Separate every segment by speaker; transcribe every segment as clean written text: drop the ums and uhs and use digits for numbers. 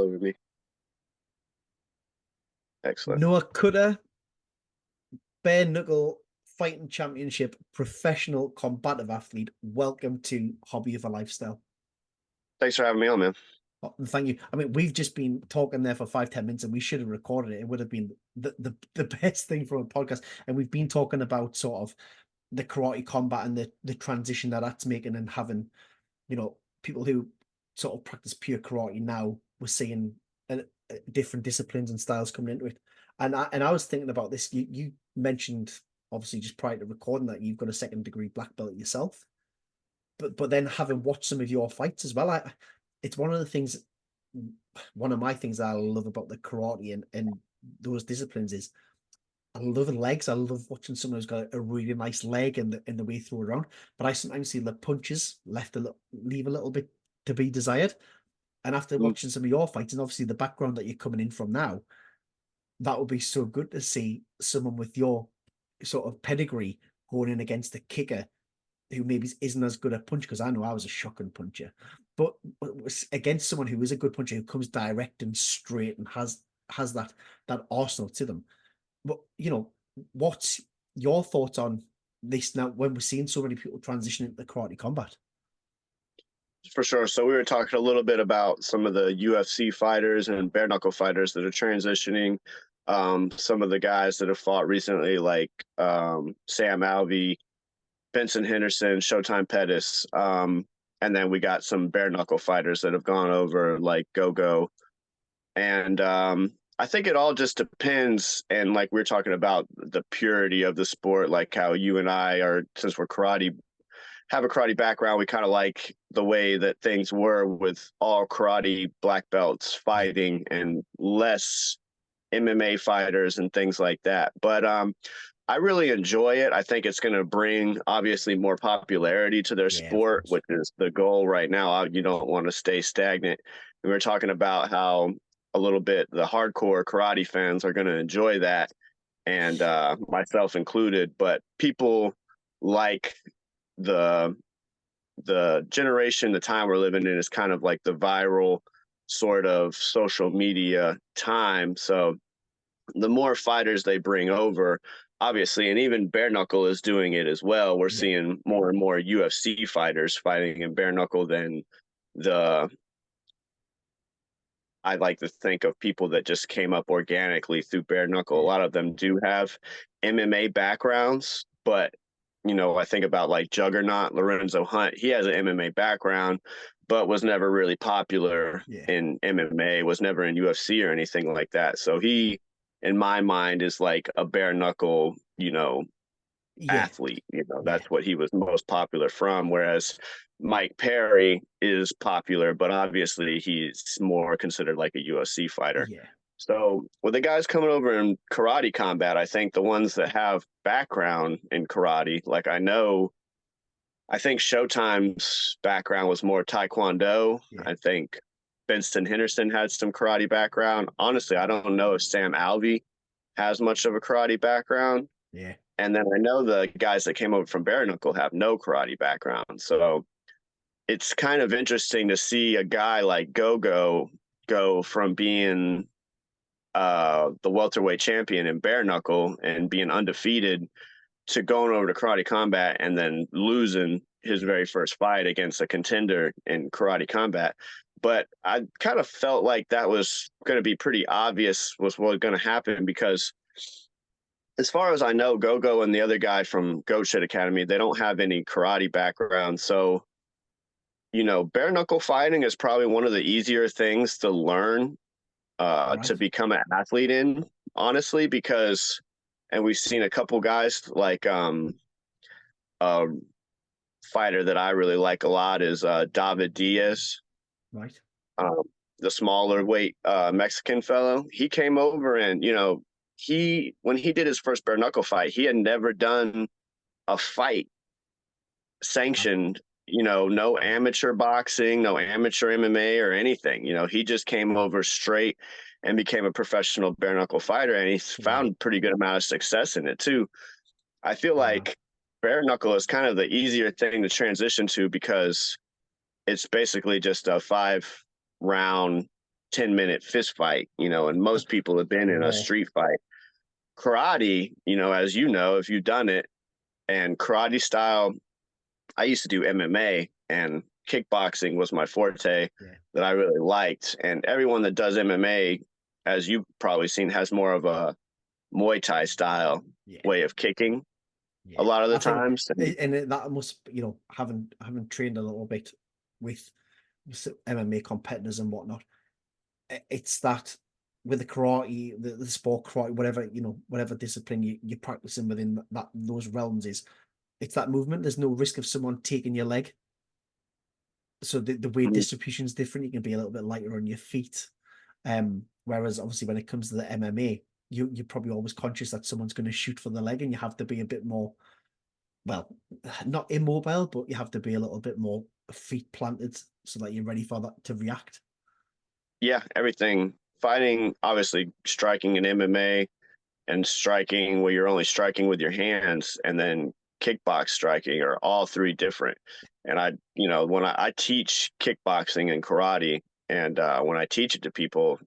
Speaker 1: all over me. Excellent.
Speaker 2: Noah Cutter, Bare Knuckle Fighting Championship professional combative athlete. Welcome to Hobby of a Lifestyle.
Speaker 1: Thanks for having me on, man.
Speaker 2: Oh, and thank you. I mean, we've just been talking there for 5-10 minutes, and we should have recorded it. It would have been the best thing for a podcast. And we've been talking about sort of the karate combat and the transition that that's making, and having, people who sort of practice pure karate now, we're seeing different disciplines and styles coming into it. And I was thinking about this. You mentioned, obviously, just prior to recording, that you've got a second degree black belt yourself, but then having watched some of your fights as well, it's one of the things, one of my things that I love about the karate and those disciplines is I love the legs. I love watching someone who's got a really nice leg and the way through around. But I sometimes see the punches leave a little bit to be desired. And after
Speaker 1: Mm.
Speaker 2: watching some of your fights, and obviously the background that you're coming in from now, that would be so good to see someone with your sort of pedigree going in against a kicker who maybe isn't as good a puncher, because I know I was a shocking puncher, but against someone who is a good puncher, who comes direct and straight and has that arsenal to them. But what's your thoughts on this now when we're seeing so many people transition into karate combat?
Speaker 1: For sure. So we were talking a little bit about some of the UFC fighters and bare knuckle fighters that are transitioning. Some of the guys that have fought recently, like Sam Alvey, Benson Henderson, Showtime Pettis. And then we got some bare knuckle fighters that have gone over, like Go-Go. And I think it all just depends. And like we are talking about the purity of the sport, like how you and I are, since we're have a karate background, we kind of like the way that things were with all karate black belts fighting and less MMA fighters and things like that. But I really enjoy it. I think it's going to bring, obviously, more popularity to their
Speaker 2: Yeah, of
Speaker 1: sport,
Speaker 2: course.
Speaker 1: which is the goal right now. You don't want to stay stagnant. We were talking about how a little bit the hardcore karate fans are going to enjoy that, and myself included. But people like the generation, the time we're living in is kind of like the viral sort of social media time. So the more fighters they bring over, obviously, and even bare knuckle is doing it as well. We're
Speaker 2: Yeah,
Speaker 1: seeing more and more UFC fighters fighting in bare knuckle than the I like to think of people that just came up organically through bare knuckle. A
Speaker 2: yeah,
Speaker 1: lot of them do have MMA backgrounds, but I think about like Juggernaut, Lorenzo Hunt. He has an MMA background, but was never really popular
Speaker 2: yeah,
Speaker 1: in MMA, was never in UFC or anything like that. So he, in my mind, is like a bare knuckle,
Speaker 2: yeah,
Speaker 1: athlete.
Speaker 2: yeah,
Speaker 1: That's what he was most popular from. Whereas Mike Perry is popular, but obviously he's more considered like a UFC fighter.
Speaker 2: yeah.
Speaker 1: So with the guys coming over in karate combat, I think the ones that have background in karate, like I think Showtime's background was more Taekwondo.
Speaker 2: Yeah,
Speaker 1: I think Benson Henderson had some karate background. Honestly, I don't know if Sam Alvey has much of a karate background.
Speaker 2: yeah,
Speaker 1: And then I know the guys that came over from bare knuckle have no karate background. So it's kind of interesting to see a guy like go from being the welterweight champion in bare knuckle and being undefeated to going over to karate combat and then losing his very first fight against a contender in karate combat. But I kind of felt like that was going to be pretty obvious was what was going to happen, because as far as I know, Go-Go and the other guy from Goat Shit Academy, they don't have any karate background. So, bare knuckle fighting is probably one of the easier things to learn to
Speaker 2: right.
Speaker 1: become an athlete in, honestly, because, and we've seen a couple guys like a fighter that I really like a lot is David Diaz,
Speaker 2: Right.
Speaker 1: um, the smaller weight Mexican fellow. He came over and, when he did his first bare knuckle fight, he had never done a fight
Speaker 2: Right.
Speaker 1: sanctioned, no amateur boxing, no amateur MMA or anything. He just came over straight and became a professional bare knuckle fighter, and he's
Speaker 2: Wow.
Speaker 1: found pretty good amount of success in it too. I feel
Speaker 2: Wow.
Speaker 1: like bare knuckle is kind of the easier thing to transition to, because it's basically just a 5 round 10-minute fist fight, and most people have been in a
Speaker 2: War.
Speaker 1: street fight. Karate, as you know, if you've done it, and karate style, I used to do MMA, and kickboxing was my forte
Speaker 2: Yeah.
Speaker 1: that I really liked. And everyone that does MMA, as you've probably seen, has more of a Muay Thai style
Speaker 2: Yeah.
Speaker 1: way of kicking a
Speaker 2: Yeah.
Speaker 1: lot of the
Speaker 2: I think,
Speaker 1: times.
Speaker 2: that must, having trained a little bit with MMA competitors and whatnot, it's that with the karate, the sport karate, whatever, whatever discipline you're practicing within those realms is, it's that movement. There's no risk of someone taking your leg. So the weight
Speaker 1: Mhm.
Speaker 2: distribution is different. You can be a little bit lighter on your feet. Whereas obviously when it comes to the MMA, you're probably always conscious that someone's going to shoot for the leg, and you have to be a bit more, well, not immobile, but you have to be a little bit more feet planted so that you're ready for that to react.
Speaker 1: Yeah, everything. Fighting, obviously, striking in MMA and striking where you're only striking with your hands, and then kickbox striking are all three different. And when I teach kickboxing and karate, and when I teach it to people,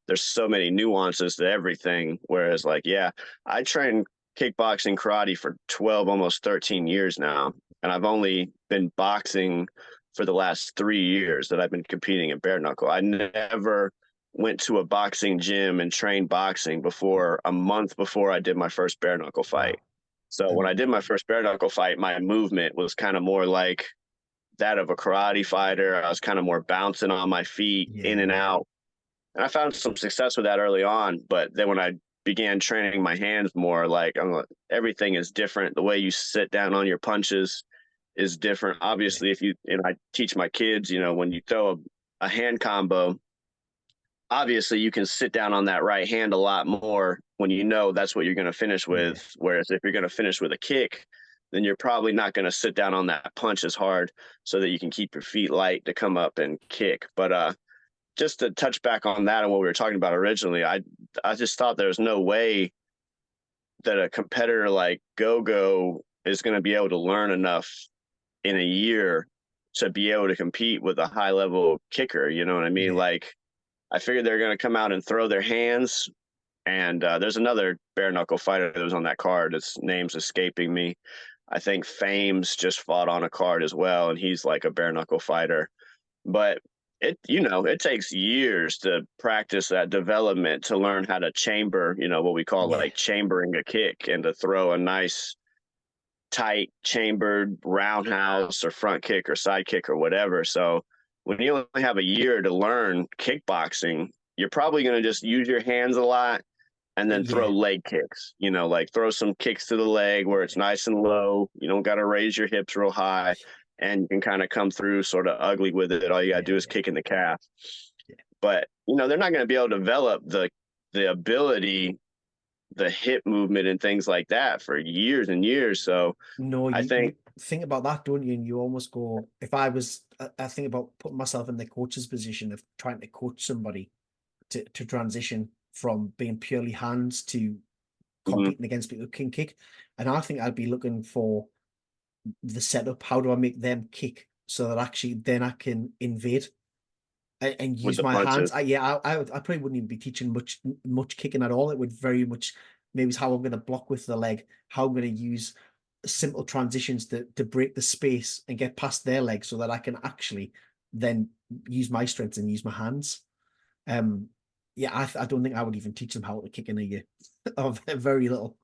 Speaker 1: there's so many nuances to everything. Whereas, like, yeah, I train kickboxing, karate for 12, almost 13 years now, and I've only been boxing for the last 3 years that I've been competing in bare knuckle. I never went to a boxing gym and trained boxing before a month before I did my first bare knuckle fight.
Speaker 2: Wow.
Speaker 1: So when
Speaker 2: And
Speaker 1: I did my first bare knuckle fight, my movement was kind of more like that of a karate fighter. I was kind of more bouncing on my feet in and
Speaker 2: yeah,
Speaker 1: out. And I found some success with that early on. But then when I began training my hands more, everything is different. The way you sit down on your punches is different.
Speaker 2: yeah,
Speaker 1: Obviously, I teach my kids, when you throw a hand combo, obviously you can sit down on that right hand a lot more when you know that's what you're going to finish
Speaker 2: yeah,
Speaker 1: with. Whereas if you're going to finish with a kick, then you're probably not going to sit down on that punch as hard so that you can keep your feet light to come up and kick. But just to touch back on that and what we were talking about originally, I just thought there was no way that a competitor like Gogo is going to be able to learn enough in a year to be able to compete with a high level kicker. You know what I mean?
Speaker 2: yeah,
Speaker 1: Like, I figured they're going to come out and throw their hands. And there's another bare knuckle fighter that was on that card. His name's escaping me. I think Fames just fought on a card as well, and he's like a bare knuckle fighter. But it takes years to practice that development to learn how to chamber, what we call
Speaker 2: yeah,
Speaker 1: like chambering a kick, and to throw a nice tight chambered roundhouse or front kick or side kick or whatever. So when you only have a year to learn kickboxing, you're probably going to just use your hands a lot and then throw
Speaker 2: yeah,
Speaker 1: leg kicks, like throw some kicks to the leg where it's nice and low. You don't got to raise your hips real high, and you can kind of come through sort of ugly with it. All you got to
Speaker 2: yeah,
Speaker 1: do is
Speaker 2: yeah,
Speaker 1: kick in the calf.
Speaker 2: yeah.
Speaker 1: But, they're not going to be able to develop the ability, the hip movement and things like that for years and years. So
Speaker 2: No,
Speaker 1: I
Speaker 2: you
Speaker 1: think,
Speaker 2: think about that, don't you? And you almost go, if I think about putting myself in the coach's position of trying to coach somebody to transition from being purely hands to
Speaker 1: mhm,
Speaker 2: competing against people who can kick. And I think I'd be looking for the setup. How do I make them kick so that actually then I can invade and
Speaker 1: with
Speaker 2: use
Speaker 1: the
Speaker 2: my
Speaker 1: punches.
Speaker 2: hands? I probably wouldn't even be teaching much kicking at all. It would very much maybe it's how I'm going to block with the leg, how I'm going to use simple transitions to break the space and get past their leg so that I can actually then use my strengths and use my hands. Um, yeah, I don't think I would even teach them how to kick in a year of very little.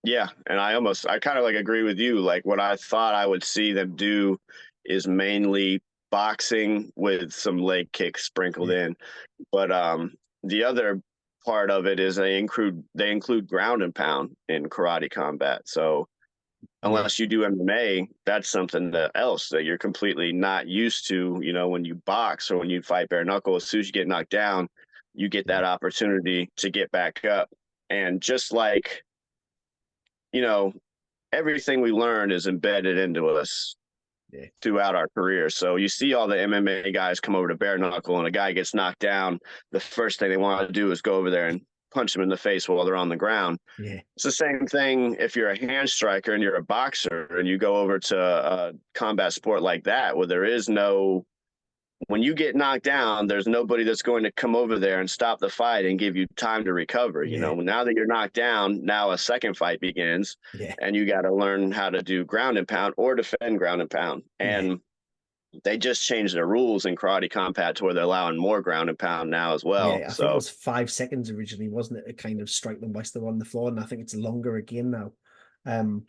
Speaker 1: Yeah, and I kind of like agree with you. Like, what I thought I would see them do is mainly boxing with some leg kicks sprinkled
Speaker 2: Yeah,
Speaker 1: in. But the other part of it is they include ground and pound in karate combat. So
Speaker 2: yeah,
Speaker 1: unless you do MMA, that's something else that you're completely not used to. When you box or when you fight bare knuckle, as soon as you get knocked down, you get that
Speaker 2: yeah,
Speaker 1: opportunity to get back up. And just like, you know, everything we learn is embedded into us
Speaker 2: yeah,
Speaker 1: throughout our career. So you see all the MMA guys come over to bare knuckle, and a guy gets knocked down. The first thing they want to do is go over there and punch him in the face while they're on the ground.
Speaker 2: yeah,
Speaker 1: It's the same thing if you're a hand striker and you're a boxer and you go over to a combat sport like that where there is no when you get knocked down, there's nobody that's going to come over there and stop the fight and give you time to recover. You
Speaker 2: Yeah,
Speaker 1: know, now that you're knocked down, now a second fight begins,
Speaker 2: yeah,
Speaker 1: and you got to learn how to do ground and pound or defend ground and pound.
Speaker 2: yeah,
Speaker 1: And they just changed the rules in karate combat to where they're allowing more ground and pound now as well.
Speaker 2: yeah. I think it
Speaker 1: So
Speaker 2: was 5 seconds originally, wasn't it? A kind of strike them whilst they're on the floor, and I think it's longer again now.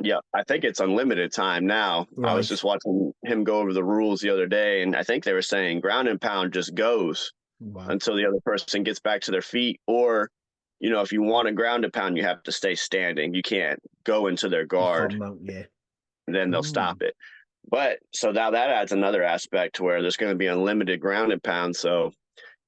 Speaker 1: yeah, I think it's unlimited time now. I was
Speaker 2: Right.
Speaker 1: just watching him go over the rules the other day, and I think they were saying ground and pound just goes
Speaker 2: Wow.
Speaker 1: until the other person gets back to their feet. Or, you know, if you want a ground and pound, you have to stay standing. You can't go into their
Speaker 2: You
Speaker 1: guard,
Speaker 2: can't mount, yeah.
Speaker 1: and then they'll
Speaker 2: Mm,
Speaker 1: stop it. But so now that adds another aspect to where there's going to be unlimited ground and pound. So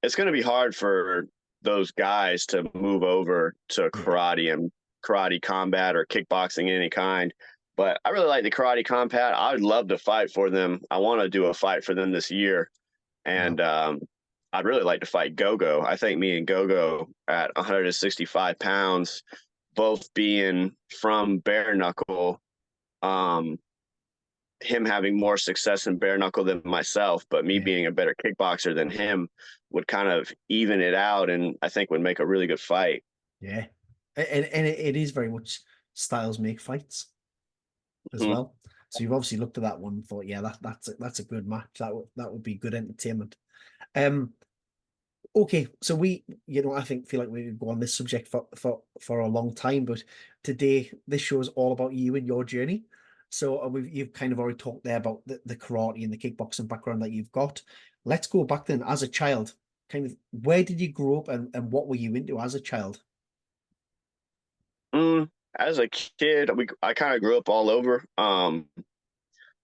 Speaker 1: it's going to be hard for those guys to move over to
Speaker 2: yeah.
Speaker 1: karate and karate combat or kickboxing any kind. But I really like the karate combat. I would love to fight for them. I want to do a fight for them this year, and
Speaker 2: Wow.
Speaker 1: I'd really like to fight Gogo. I think me and Gogo at 165 pounds, both being from bare knuckle, um, him having more success in bare knuckle than myself, but me
Speaker 2: Yeah.
Speaker 1: being a better kickboxer than him would kind of even it out, and I think would make a really good fight.
Speaker 2: Yeah. And it is very much styles make fights as
Speaker 1: Mhm.
Speaker 2: well. So you've obviously looked at that one and thought, yeah, that's a good match. That would be good entertainment. Um, okay, so I think feel like we could go on this subject for a long time, but today this show is all about you and your journey. So you've kind of already talked there about the karate and the kickboxing background that you've got. Let's go back then as a child. Kind of where did you grow up and what were you into as a child?
Speaker 1: As a kid, I kind of grew up all over.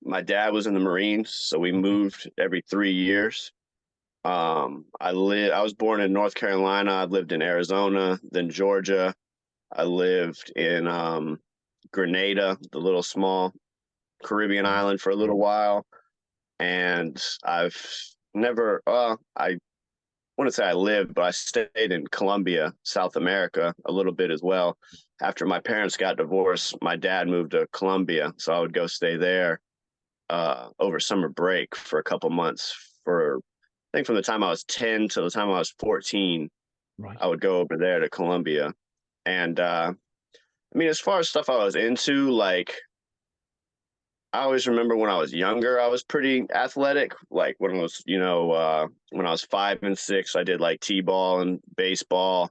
Speaker 1: My dad was in the Marines, so we
Speaker 2: Okay.
Speaker 1: moved every 3 years. I was born in North Carolina. I lived in Arizona, then Georgia. I lived in Grenada, the little small Caribbean
Speaker 2: Wow.
Speaker 1: island, for a little while. And I've never, I wouldn't say I lived, but I stayed in Colombia, South America, a little bit as well. After my parents got divorced, my dad moved to Colombia, so I would go stay there over summer break for a couple months. For I think from the time I was 10 to the time I was 14,
Speaker 2: Right.
Speaker 1: I would go over there to Colombia. And I mean, as far as stuff I was into, like I always remember when I was younger, I was pretty athletic. Like when I was 5 and 6, I did like t-ball and baseball.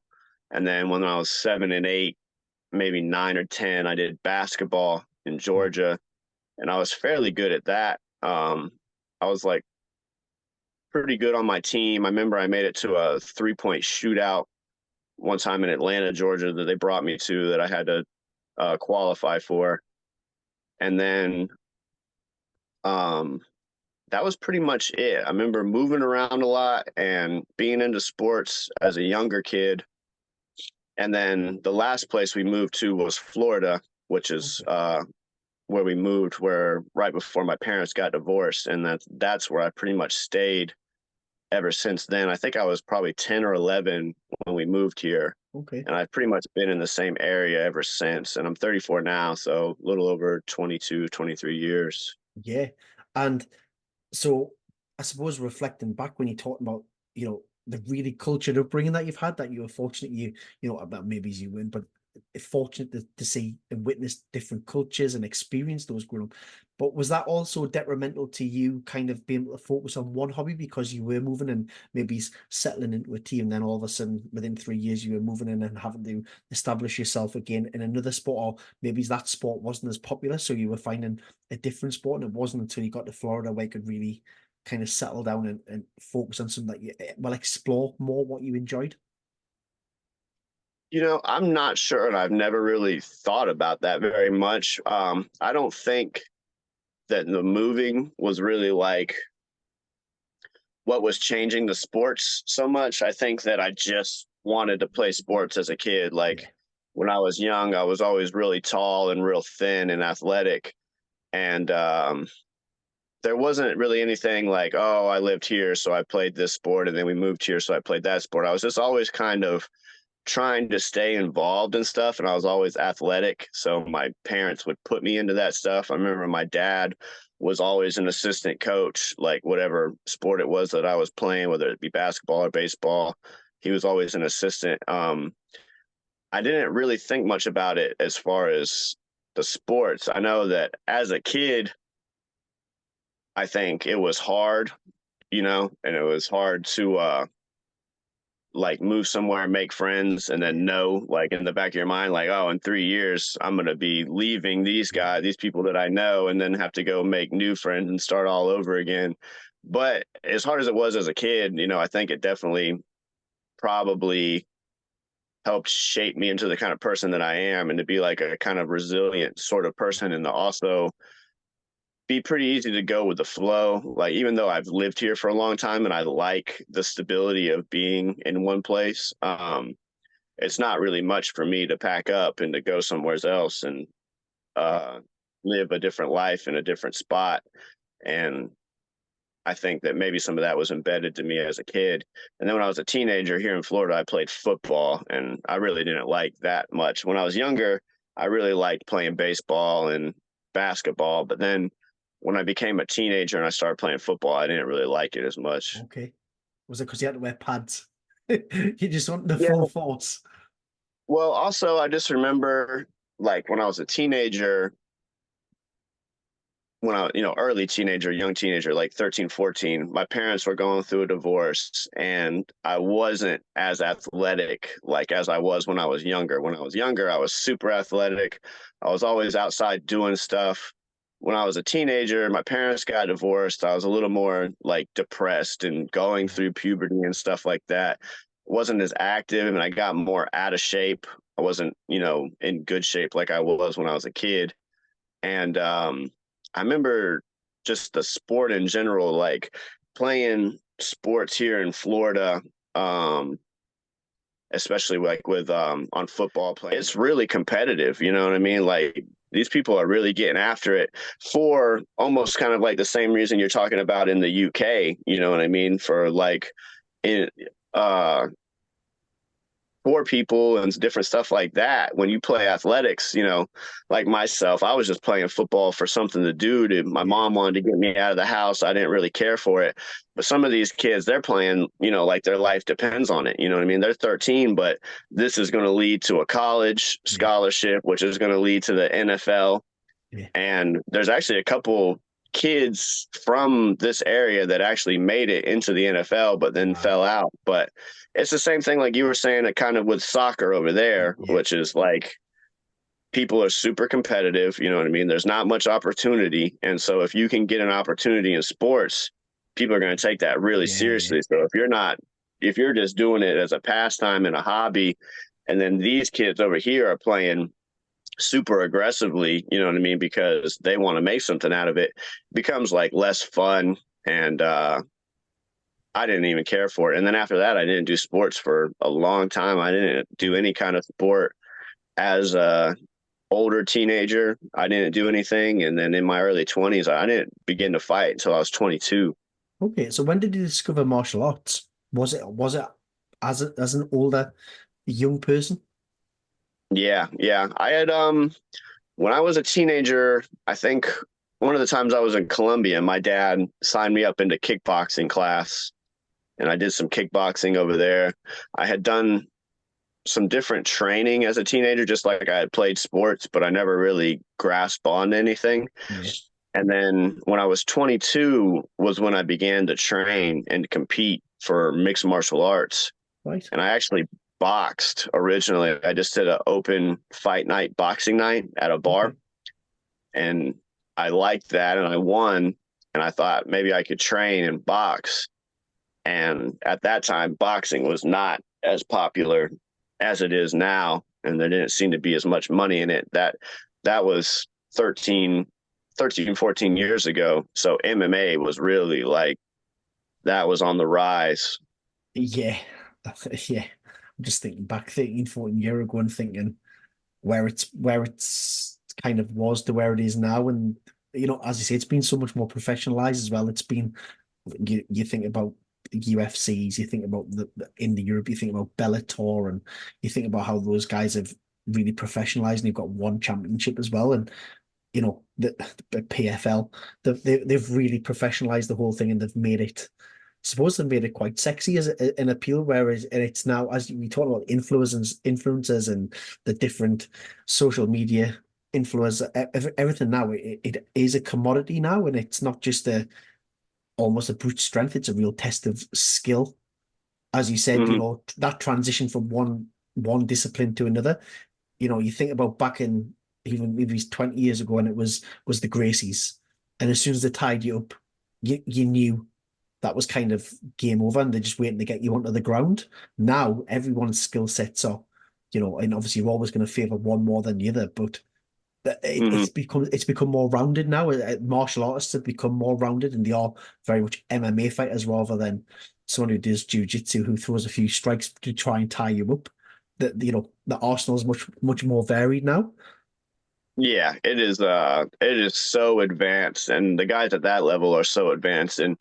Speaker 1: And then when I was 7 and 8, maybe 9 or 10, I did basketball in
Speaker 2: Wow.
Speaker 1: Georgia, and I was fairly good at that. I was like pretty good on my team. I remember I made it to a 3-point shootout one time in Atlanta, Georgia, that they brought me to that I had to qualify for. And then um, that was pretty much it. I remember moving around a lot and being into sports as a younger kid. And then the last place we moved to was Florida, which is
Speaker 2: Okay.
Speaker 1: where we moved, where right before my parents got divorced, and that's where I pretty much stayed ever since then. I think I was probably 10 or 11 when we moved here,
Speaker 2: Okay.
Speaker 1: and I've pretty much been in the same area ever since. And I'm 34 now, so a little over 22, 23 years.
Speaker 2: Yeah. And so I suppose reflecting back when you're talking about, the really cultured upbringing that you've had, that you were fortunate that maybe you weren't, but fortunate to see and witness different cultures and experience those growing up. But was that also detrimental to you kind of being able to focus on one hobby because you were moving and maybe settling into a team, then all of a sudden within 3 years you were moving in and having to establish yourself again in another sport, or maybe that sport wasn't as popular, so you were finding a different sport, and it wasn't until you got to Florida where you could really kind of settle down and focus on something that you explore more what you enjoyed.
Speaker 1: You know, I'm not sure, and I've never really thought about that very much. I don't think that the moving was really like what was changing the sports so much. I think that I just wanted to play sports as a kid. Like
Speaker 2: Yeah.
Speaker 1: when I was young, I was always really tall and real thin and athletic. And there wasn't really anything like, oh, I lived here, so I played this sport, and then we moved here, so I played that sport. I was just always kind of trying to stay involved in stuff, and I was always athletic, so my parents would put me into that stuff. I remember my dad was always an assistant coach, like whatever sport it was that I was playing, whether it be basketball or baseball, he was always an assistant. I didn't really think much about it as far as the sports. I know that as a kid, I think it was hard, and it was hard to like move somewhere and make friends and then know like in the back of your mind like, oh, in 3 years I'm going to be leaving these people that I know, and then have to go make new friends and start all over again. But as hard as it was as a kid, I think it definitely probably helped shape me into the kind of person that I am, and to be like a kind of resilient sort of person, and to also be pretty easy to go with the flow. Like, even though I've lived here for a long time and I like the stability of being in one place, it's not really much for me to pack up and to go somewhere else and uh, live a different life in a different spot. And I think that maybe some of that was embedded to me as a kid. And then when I was a teenager here in Florida, I played football, and I really didn't like that much. When I was younger, I really liked playing baseball and basketball. But then when I became a teenager and I started playing football, I didn't really like it as much.
Speaker 2: Okay. Was it because you had to wear pads? You just want the
Speaker 1: Yeah.
Speaker 2: full force.
Speaker 1: Well, also, I just remember like when I was a teenager, when I, early teenager, young teenager, like 13, 14, my parents were going through a divorce, and I wasn't as athletic like as I was when I was younger. When I was younger, I was super athletic. I was always outside doing stuff. When I was a teenager, my parents got divorced. I was a little more like depressed and going through puberty and stuff like that. Wasn't as active, and I got more out of shape. I wasn't, in good shape like I was when I was a kid. And I remember just the sport in general, like playing sports here in Florida, um, especially like with on football play. It's really competitive, you know what I mean? Like, these people are really getting after it for almost kind of like the same reason you're talking about in the UK, you know what I mean? For like in uh for people and different stuff like that. When you play athletics, like myself, I was just playing football for something to do. My mom wanted to get me out of the house. I didn't really care for it. But some of these kids, they're playing, like their life depends on it. You know what I mean? They're 13, but this is going to lead to a college scholarship, which is going to lead to the NFL.
Speaker 2: Yeah.
Speaker 1: And there's actually a couple kids from this area that actually made it into the NFL, but then fell out. But it's the same thing, like you were saying, it kind of with soccer over there, which is like people are super competitive. You know what I mean? There's not much opportunity. And so if you can get an opportunity in sports, people are going to take that really seriously. So if you're just doing it as a pastime and a hobby, and then these kids over here are playing super aggressively, you know what I mean, because they want to make something out of it, becomes like less fun. And I didn't even care for it. And then after that, I didn't do sports for a long time. I didn't do any kind of sport as a older teenager. I didn't do anything. And then in my early 20s, I didn't begin to fight until I was 22.
Speaker 2: Okay, so when did you discover martial arts? Was it as an older young person?
Speaker 1: Yeah, yeah. I had when I was a teenager, I think one of the times I was in Colombia, my dad signed me up into kickboxing class, and I did some kickboxing over there. I had done some different training as a teenager, just like I had played sports, but I never really grasped on anything.
Speaker 2: Yeah.
Speaker 1: And then when I was 22 was when I began to train and compete for mixed martial arts.
Speaker 2: Right.
Speaker 1: And I actually boxed originally. I just did an open fight night, boxing night at a bar.
Speaker 2: Okay.
Speaker 1: And I liked that, and I won. And I thought maybe I could train and box. And at that time, boxing was not as popular as it is now, and there didn't seem to be as much money in it. That was 14 years ago. So MMA was really like, that was on the rise.
Speaker 2: Yeah. Yeah. I'm just thinking back 13, 14 years ago and thinking where it's kind of was to where it is now. And, as you say, it's been so much more professionalized as well. It's been, you think about the UFCs, you think about in the Europe, you think about Bellator, and you think about how those guys have really professionalized, and you've got one championship as well. And the PFL, they've really professionalized the whole thing, and they've made it. I suppose they've made it quite sexy as an appeal, whereas and it's now, as we talk about influencers and the different social media influencers, everything now, it is a commodity now, and it's not just almost a brute strength, it's a real test of skill. As you said, that transition from one discipline to another. You think about back in even maybe 20 years ago, and it was the Gracies, and as soon as they tied you up, you knew that was kind of game over, and they're just waiting to get you onto the ground. Now everyone's skill sets are, and obviously you're always going to favor one more than the other, but it's become more rounded now. Martial artists have become more rounded, and they are very much MMA fighters rather than someone who does jiu-jitsu, who throws a few strikes to try and tie you up. The arsenal is much more varied now.
Speaker 1: Yeah, it is. It is so advanced, and the guys at that level are so advanced. And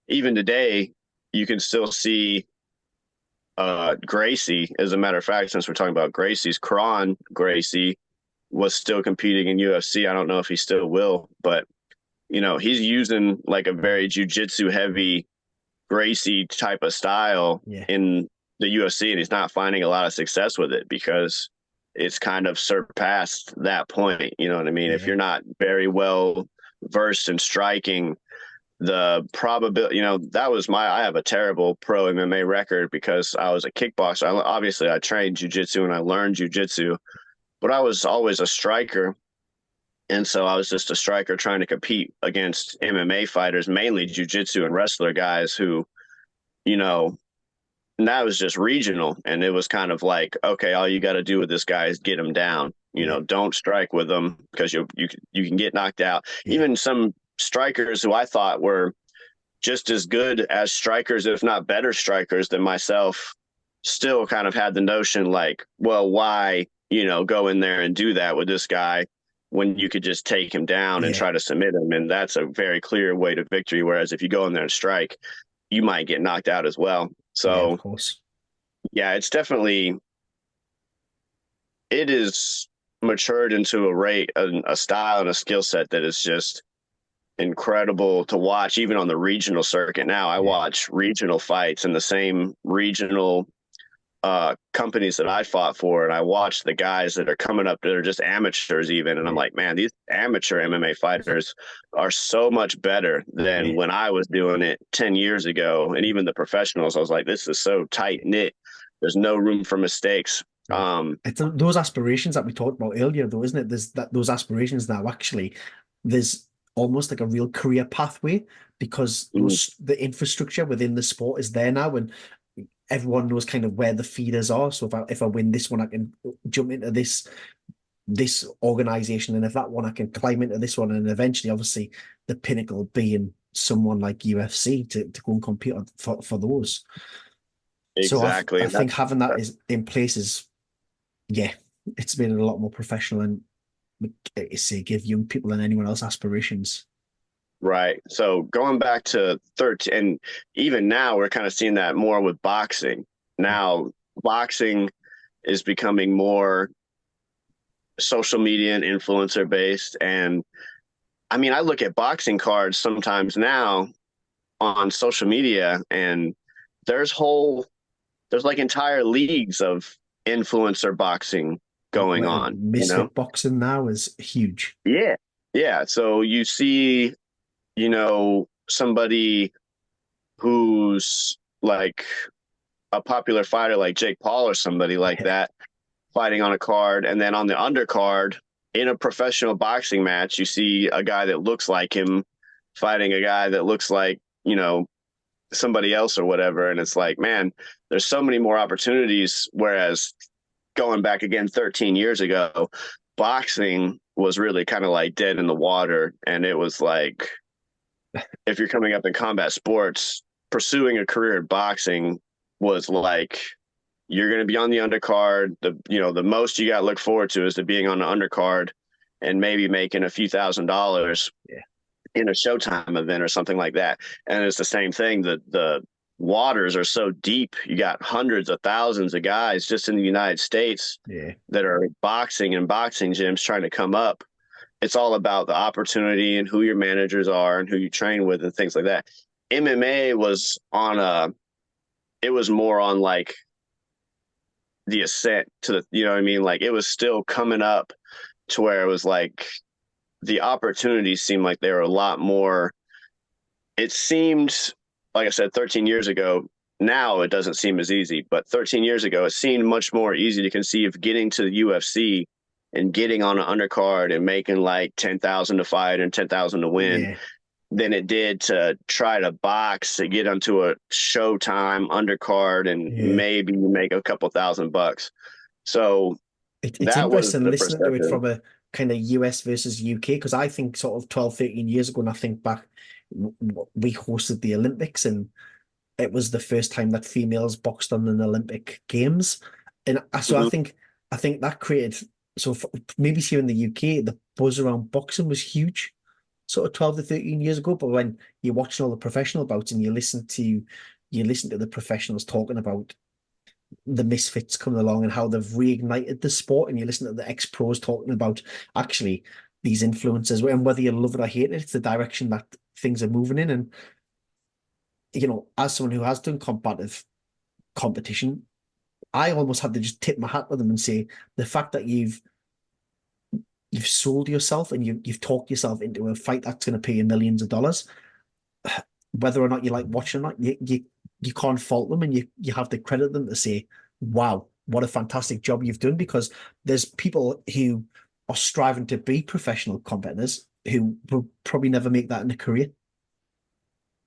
Speaker 1: even today, you can still see Gracie. As a matter of fact, since we're talking about Gracie's, Kron Gracie was still competing in UFC. I don't know if he still will, but he's using like a very jiu-jitsu heavy Gracie type of style in the UFC, and he's not finding a lot of success with it because it's kind of surpassed that point. You know what I mean? If you're not very well versed in striking, the probability, I have a terrible pro MMA record because I was a kickboxer. Obviously I trained jiu-jitsu and I learned jiu-jitsu, but I was always a striker. And so I was just a striker trying to compete against MMA fighters, mainly jiu-jitsu and wrestler guys who, and that was just regional. And it was kind of like, okay, all you got to do with this guy is get him down. Don't strike with him because you can get knocked out. Even some strikers who I thought were just as good as strikers, if not better strikers than myself, still kind of had the notion like, well, why, go in there and do that with this guy when you could just take him down and try to submit him. And that's a very clear way to victory. Whereas if you go in there and strike, you might get knocked out as well. So,
Speaker 2: of course.
Speaker 1: Yeah, it is matured into a style and a skill set that is just incredible to watch, even on the regional circuit. Now I watch regional fights in the same regional companies that I fought for, and I watch the guys that are coming up that are just amateurs even, and I'm like, man, these amateur MMA fighters are so much better than when I was doing it 10 years ago. And even the professionals, I was like, this is so tight knit, there's no room for mistakes.
Speaker 2: It's those aspirations that we talked about earlier, though, isn't it? There's those aspirations now. Actually, there's almost like a real career pathway because the infrastructure within the sport is there now, and everyone knows kind of where the feeders are. So if I win this one, I can jump into this organization, and if that one, I can climb into this one, and eventually, obviously, the pinnacle being someone like UFC to go and compete for those.
Speaker 1: Exactly.
Speaker 2: So I think having that is in place is, it's made it a lot more professional and say give young people and anyone else aspirations.
Speaker 1: Right. So going back to 13, and even now we're kind of seeing that more with boxing. Now boxing is becoming more social media and influencer based. And I mean, I look at boxing cards sometimes now on social media, and there's like entire leagues of influencer boxing going on.
Speaker 2: Misfit boxing now is huge.
Speaker 1: Yeah. Yeah. So you see, somebody who's like a popular fighter like Jake Paul or somebody like that fighting on a card, and then on the undercard in a professional boxing match, you see a guy that looks like him fighting a guy that looks like, somebody else or whatever. And it's like, man, there's so many more opportunities. Whereas going back again 13 years ago, boxing was really kind of like dead in the water. And it was like, if you're coming up in combat sports, pursuing a career in boxing was like, you're going to be on the undercard. The most you got to look forward to is to being on the undercard and maybe making a few $1,000s in a Showtime event or something like that. And it's the same thing. The waters are so deep. You got hundreds of thousands of guys just in the United States
Speaker 2: Yeah.
Speaker 1: that are boxing and boxing gyms trying to come up. It's all about the opportunity and who your managers are and who you train with and things like that. MMA was on it was more on like the ascent to the, you know what I mean? Like it was still coming up to where it was like the opportunities seemed like they were a lot more. It seemed, like I said, 13 years ago, now it doesn't seem as easy, but 13 years ago, it seemed much more easy to conceive getting to the UFC and getting on an undercard and making like 10,000 to fight and 10,000 to win
Speaker 2: Yeah.
Speaker 1: than it did to try to box to get onto a Showtime undercard and
Speaker 2: Yeah.
Speaker 1: maybe make a couple $1,000. So
Speaker 2: It's
Speaker 1: that was
Speaker 2: interesting
Speaker 1: the
Speaker 2: listening to it
Speaker 1: perception.
Speaker 2: from a kind of US versus UK, because I think sort of 12, 13 years ago, and I think back, we hosted the Olympics, and it was the first time that females boxed on an Olympic Games. And so
Speaker 1: Mhm.
Speaker 2: I think that created, so for, maybe here in the UK, the buzz around boxing was huge, sort of 12 to 13 years ago. But when you're watching all the professional bouts and you listen to the professionals talking about the misfits coming along and how they've reignited the sport, and you listen to the ex-pros talking about actually these influences, and whether you love it or hate it, it's the direction that things are moving in. And as someone who has done combative competition, I almost had to just tip my hat with them and say the fact that you've sold yourself and you've talked yourself into a fight that's going to pay you millions of dollars, whether or not you like watching that, you can't fault them, and you have to credit them to say, wow, what a fantastic job you've done, because there's people who are striving to be professional competitors who will probably never make that in a career,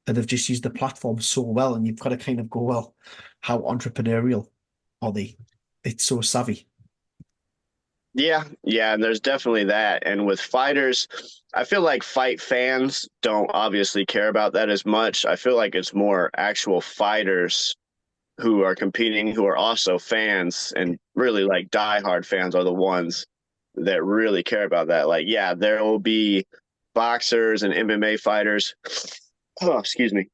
Speaker 2: and they've just used the platform so well, and you've got to kind of go, well, how entrepreneurial are they? It's so savvy.
Speaker 1: Yeah, yeah, and there's definitely that. And with fighters, I feel like fight fans don't obviously care about that as much. I feel like it's more actual fighters who are competing, who are also fans, and really like diehard fans are the ones that really care about that. Like, yeah, there will be boxers and MMA fighters. Oh, excuse me,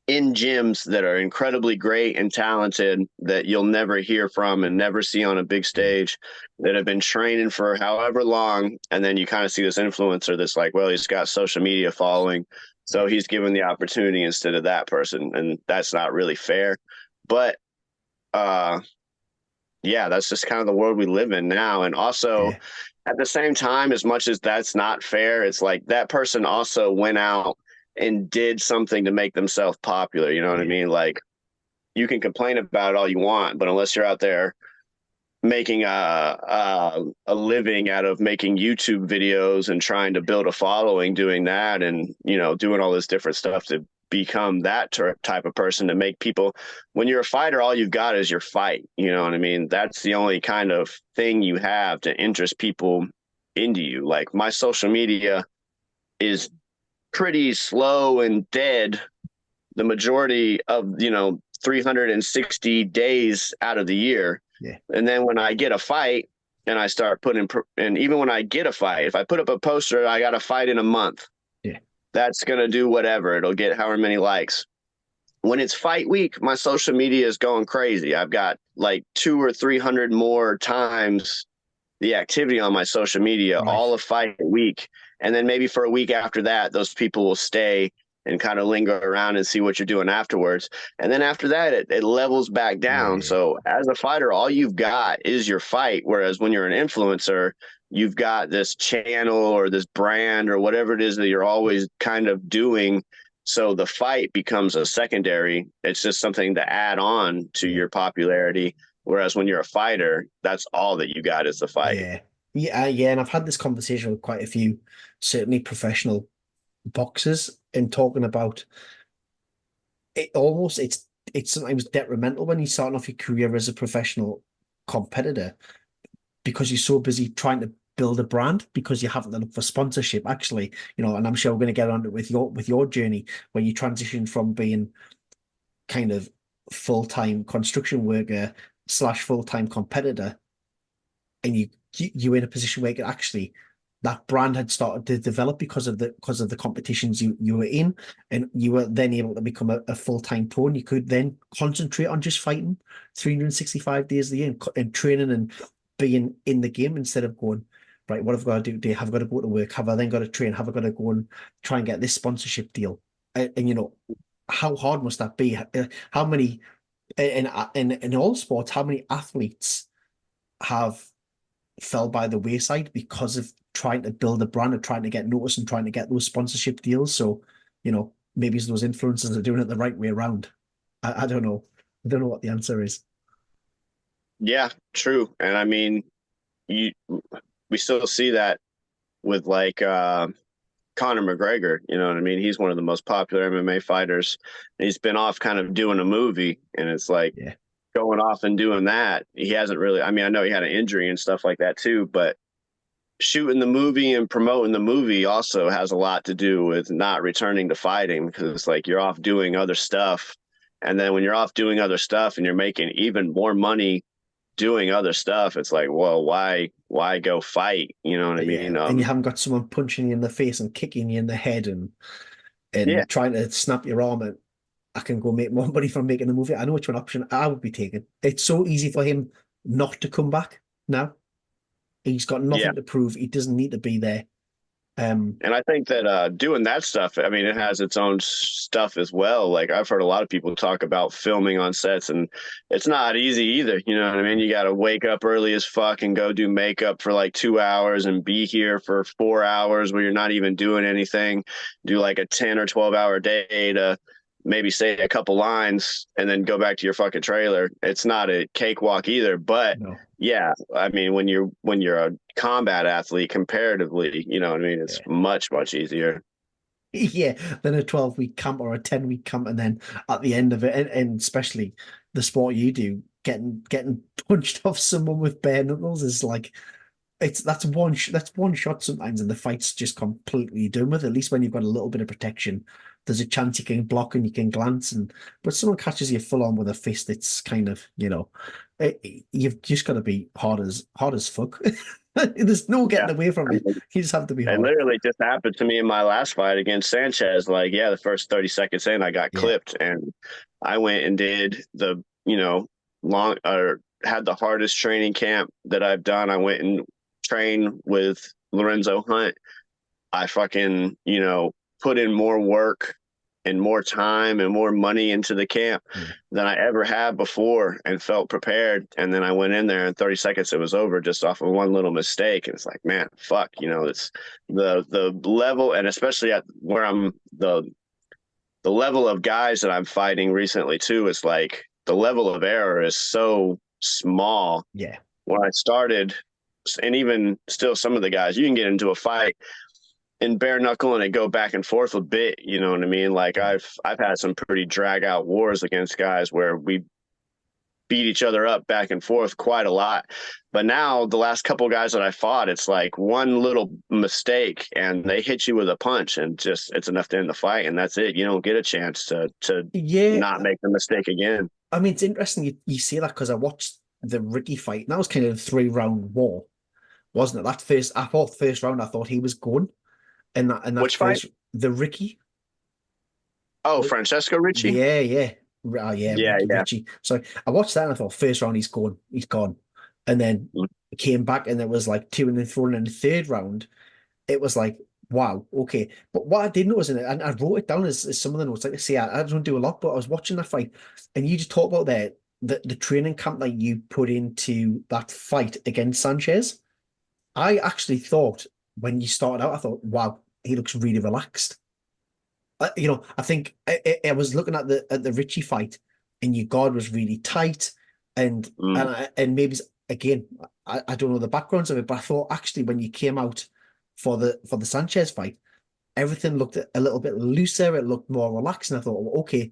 Speaker 1: in gyms that are incredibly great and talented that you'll never hear from and never see on a big stage, that have been training for however long. And then you kind of see this influencer that's like, well, he's got social media following, so he's given the opportunity instead of that person. And that's not really fair. But uh, yeah, that's just kind of the world we live in now. And also,
Speaker 2: Yeah,
Speaker 1: at the same time, as much as that's not fair, it's like that person also went out and did something to make themselves popular. You know what I
Speaker 2: yeah,
Speaker 1: mean? Like, you can complain about it all you want, but unless you're out there making a living out of making YouTube videos and trying to build a following doing that, and doing all this different stuff to become that type of person to make people, when you're a fighter, all you've got is your fight. You know what I mean? That's the only kind of thing you have to interest people into you. Like, my social media is pretty slow and dead the majority of 360 days out of the year.
Speaker 2: yeah,
Speaker 1: And then when I get a fight and I start putting, and even when I get a fight, if I put up a poster, I got a fight in a month,
Speaker 2: yeah,
Speaker 1: that's going to do whatever. It'll get however many likes. When it's fight week, my social media is going crazy. I've got like 200 or 300 more times the activity on my social media,
Speaker 2: right.
Speaker 1: all of fight week. And then maybe for a week after that, those people will stay and kind of linger around and see what you're doing afterwards. And then after that, it levels back down.
Speaker 2: Yeah,
Speaker 1: So as a fighter, all you've got is your fight. Whereas when you're an influencer, you've got this channel or this brand or whatever it is that you're always kind of doing. So the fight becomes a secondary. It's just something to add on to
Speaker 2: yeah,
Speaker 1: your popularity. Whereas when you're a fighter, that's all that you got is the fight.
Speaker 2: yeah, yeah. And I've had this conversation with quite a few, certainly professional boxers, and talking about it. Almost, it's sometimes detrimental when you're starting off your career as a professional competitor, because you're so busy trying to build a brand, because you haven't to look for sponsorship actually. And I'm sure we're going to get on it with your journey, where you transition from being kind of full-time construction worker slash full-time competitor, and you're in a position where you can actually, that brand had started to develop because of the competitions you were in, and you were then able to become a full-time pro, and you could then concentrate on just fighting 365 days a year and training and being in the game instead of going, right, what have I got to do today? Have I got to go to work? Have I then got to train? Have I got to go and try and get this sponsorship deal? And you know, how hard must that be? How many in all sports, how many athletes have fell by the wayside because of trying to build a brand and trying to get noticed and trying to get those sponsorship deals? So, you know, maybe those influencers are doing it the right way around. I don't know. I don't know what the answer is.
Speaker 1: Yeah, true. And I mean, you we still see that with like Conor McGregor, you know what I mean? He's one of the most popular MMA fighters. He's been off kind of doing a movie, and it's like
Speaker 2: Yeah.
Speaker 1: going off and doing that. He hasn't really, I mean, I know he had an injury and stuff like that too, but shooting the movie and promoting the movie also has a lot to do with not returning to fighting, because it's like you're off doing other stuff. And then when you're off doing other stuff and you're making even more money doing other stuff, it's like, well, why go fight? You know what I
Speaker 2: Yeah.
Speaker 1: mean?
Speaker 2: And you haven't got someone punching you in the face and kicking you in the head
Speaker 1: Yeah,
Speaker 2: and trying to snap your arm, and I can go make more money from making a movie. I know which one option I would be taking. It's so easy for him not to come back now. He's got
Speaker 1: yeah.
Speaker 2: nothing to prove. He doesn't need to be there.
Speaker 1: And I think that doing that stuff, I mean, it has its own stuff as well. Like I've heard a lot of people talk about filming on sets, and it's not easy either. You know what I mean? You got to wake up early as fuck and go do makeup for like 2 hours and be here for 4 hours where you're not even doing anything. Do like a 10 or 12 hour day to maybe say a couple lines and then go back to your fucking trailer. It's not a cakewalk either, but
Speaker 2: No.
Speaker 1: yeah, I mean, when you're a combat athlete comparatively, you know what I mean, it's
Speaker 2: Yeah.
Speaker 1: much easier.
Speaker 2: Yeah, then a 12-week camp or a 10-week camp, and then at the end of it, and especially the sport you do, getting punched off someone with bare knuckles is like that's one shot sometimes, and the fight's just completely done with. At least when you've got a little bit of protection, there's a chance you can block and you can glance, and but someone catches you full on with a fist, it's kind of, you know, you've just got to be hard as fuck. There's no
Speaker 1: Yeah.
Speaker 2: getting away from
Speaker 1: I
Speaker 2: it.
Speaker 1: mean,
Speaker 2: You just have to be
Speaker 1: it
Speaker 2: hard.
Speaker 1: literally just happened to me in my last fight against Sanchez. Like, yeah, the first 30 seconds in, I got
Speaker 2: Yeah.
Speaker 1: clipped, and I went and did the, you know, long or had the hardest training camp that I've done. I went and trained with Lorenzo Hunt. I fucking, put in more work and more time and more money into the camp
Speaker 2: Yeah.
Speaker 1: than I ever had before and felt prepared. And then I went in there in 30 seconds, it was over just off of one little mistake. And it's like, man, fuck, it's the level, and especially at where I'm the level of guys that I'm fighting recently too, it's like the level of error is so small.
Speaker 2: Yeah.
Speaker 1: When I started, and even still some of the guys, you can get into a fight in bare knuckle and it go back and forth a bit, you know what I mean? Like
Speaker 2: Yeah.
Speaker 1: I've had some pretty drag out wars against guys where we beat each other up back and forth quite a lot. But now the last couple of guys that I fought, it's like one little mistake and they hit you with a punch and just it's enough to end the fight, and that's it. You don't get a chance to
Speaker 2: Yeah.
Speaker 1: not make the mistake again.
Speaker 2: I mean, it's interesting you say that because I watched the Ricky fight. And that was kind of a 3-round war, wasn't it? That first, I thought first round, I thought he was gone. And that
Speaker 1: Which fight?
Speaker 2: first, the Ricky.
Speaker 1: Oh, Francesco Ricci?
Speaker 2: Yeah, yeah. Yeah,
Speaker 1: Yeah,
Speaker 2: Ricky
Speaker 1: yeah.
Speaker 2: Ricci. So I watched that and I thought first round he's gone. He's gone. And then came back and it was like two and then thrown in the third round. It was like, wow, okay. But what I did notice in it, and I wrote it down as some of the notes, like I say, I don't do a lot, but I was watching that fight and you just talk about the training camp that you put into that fight against Sanchez. I actually thought when you started out, I thought, wow, he looks really relaxed. I think I was looking at the Richie fight, and your guard was really tight, and
Speaker 1: Mm.
Speaker 2: and maybe again, I don't know the backgrounds of it, but I thought actually when you came out for the Sanchez fight, everything looked a little bit looser. It looked more relaxed, and I thought, well, okay.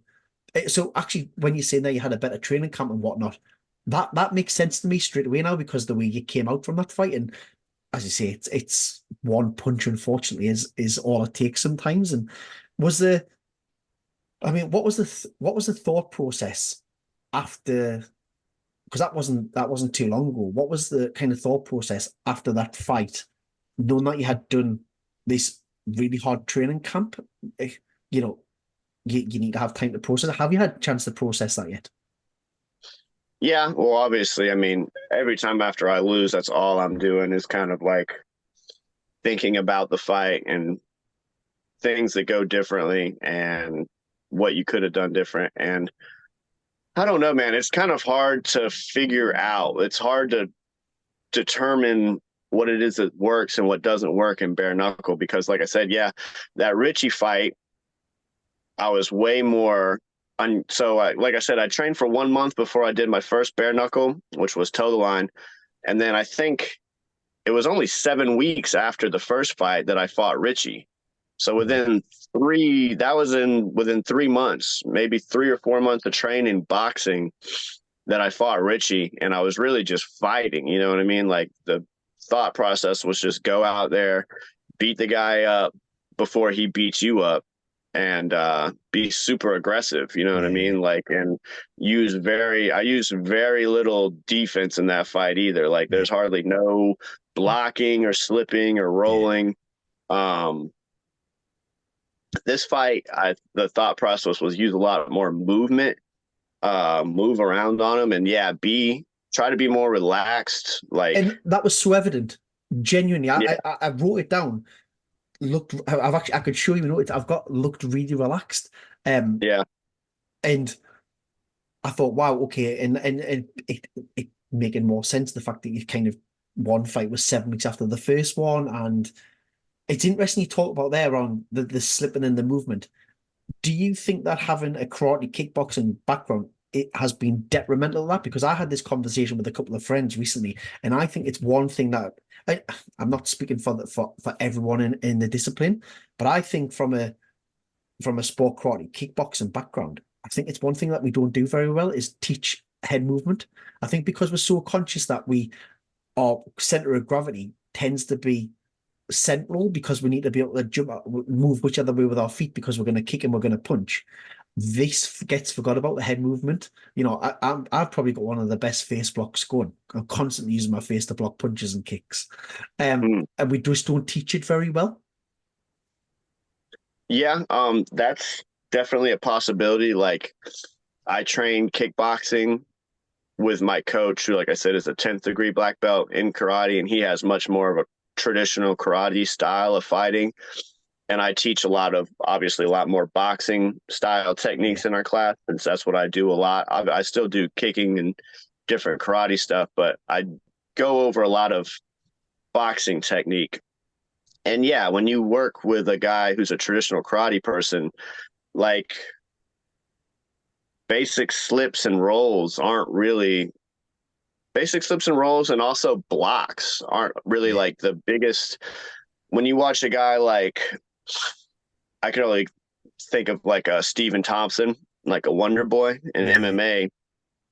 Speaker 2: So actually, when you're saying that you had a better training camp and whatnot, that makes sense to me straight away now because the way you came out from that fight, and as you say, it's one punch, unfortunately, is all it takes sometimes. And was the I mean, what was the thought process after? Because that wasn't too long ago. What was the kind of thought process after that fight knowing that you had done this really hard training camp, eh, you know, you need to have time to process it. Have you had a chance to process that yet?
Speaker 1: Yeah, well, obviously, I mean, every time after I lose, that's all I'm doing is kind of like thinking about the fight and things that go differently and what you could have done different. And I don't know, man, it's kind of hard to figure out. It's hard to determine what it is that works and what doesn't work in bare knuckle because, like I said, yeah, that Richie fight, I was way more. Like I said, I trained for 1 month before I did my first bare knuckle, which was toe the line. And then I think it was only 7 weeks after the first fight that I fought Richie. So within 3 months, maybe 3 or 4 months of training boxing that I fought Richie, and I was really just fighting, you know what I mean? Like the thought process was just go out there, beat the guy up before he beats you up and be super aggressive, you know what I
Speaker 2: Yeah,
Speaker 1: mean? Like, and I used very little defense in that fight either. Like
Speaker 2: yeah,
Speaker 1: there's hardly no blocking or slipping or
Speaker 2: yeah.
Speaker 1: rolling. Um, this fight, the thought process was use a lot more movement, move around on him, and yeah, try to be more relaxed. Like,
Speaker 2: And that was so evident. Genuinely,
Speaker 1: yeah,
Speaker 2: I wrote it down. Looked, I've actually, I could show you notes. I've got looked really relaxed.
Speaker 1: yeah,
Speaker 2: And I thought, wow, okay, and it making more sense the fact that you kind of one fight was 7 weeks after the first one, and it's interesting you talk about there on the slipping and the movement. Do you think that having a karate kickboxing background it has been detrimental to that? Because I had this conversation with a couple of friends recently, and I think it's one thing that I'm not speaking for everyone in the discipline, but I think from a sport karate kickboxing background, I think it's one thing that we don't do very well is teach head movement. I think because we're so conscious that our center of gravity tends to be central because we need to be able to jump, move whichever way with our feet because we're going to kick and we're going to punch. This gets forgot about the head movement. I've probably got one of the best face blocks going. I'm constantly using my face to block punches and kicks,
Speaker 1: mm,
Speaker 2: and we just don't teach it very well.
Speaker 1: yeah. That's definitely a possibility. Like, I trained kickboxing with my coach, who, like I said, is a 10th degree black belt in karate, and he has much more of a traditional karate style of fighting. And I teach obviously, a lot more boxing style
Speaker 2: Yeah,
Speaker 1: techniques in our class, since that's what I do a lot. I still do kicking and different karate stuff, but I go over a lot of boxing technique. And yeah, when you work with a guy who's a traditional karate person, like basic slips and rolls aren't really basic slips and rolls, and also blocks aren't really
Speaker 2: yeah,
Speaker 1: like the biggest. When you watch a guy like, I can only think of like a Stephen Thompson, like a Wonder Boy in
Speaker 2: yeah,
Speaker 1: MMA.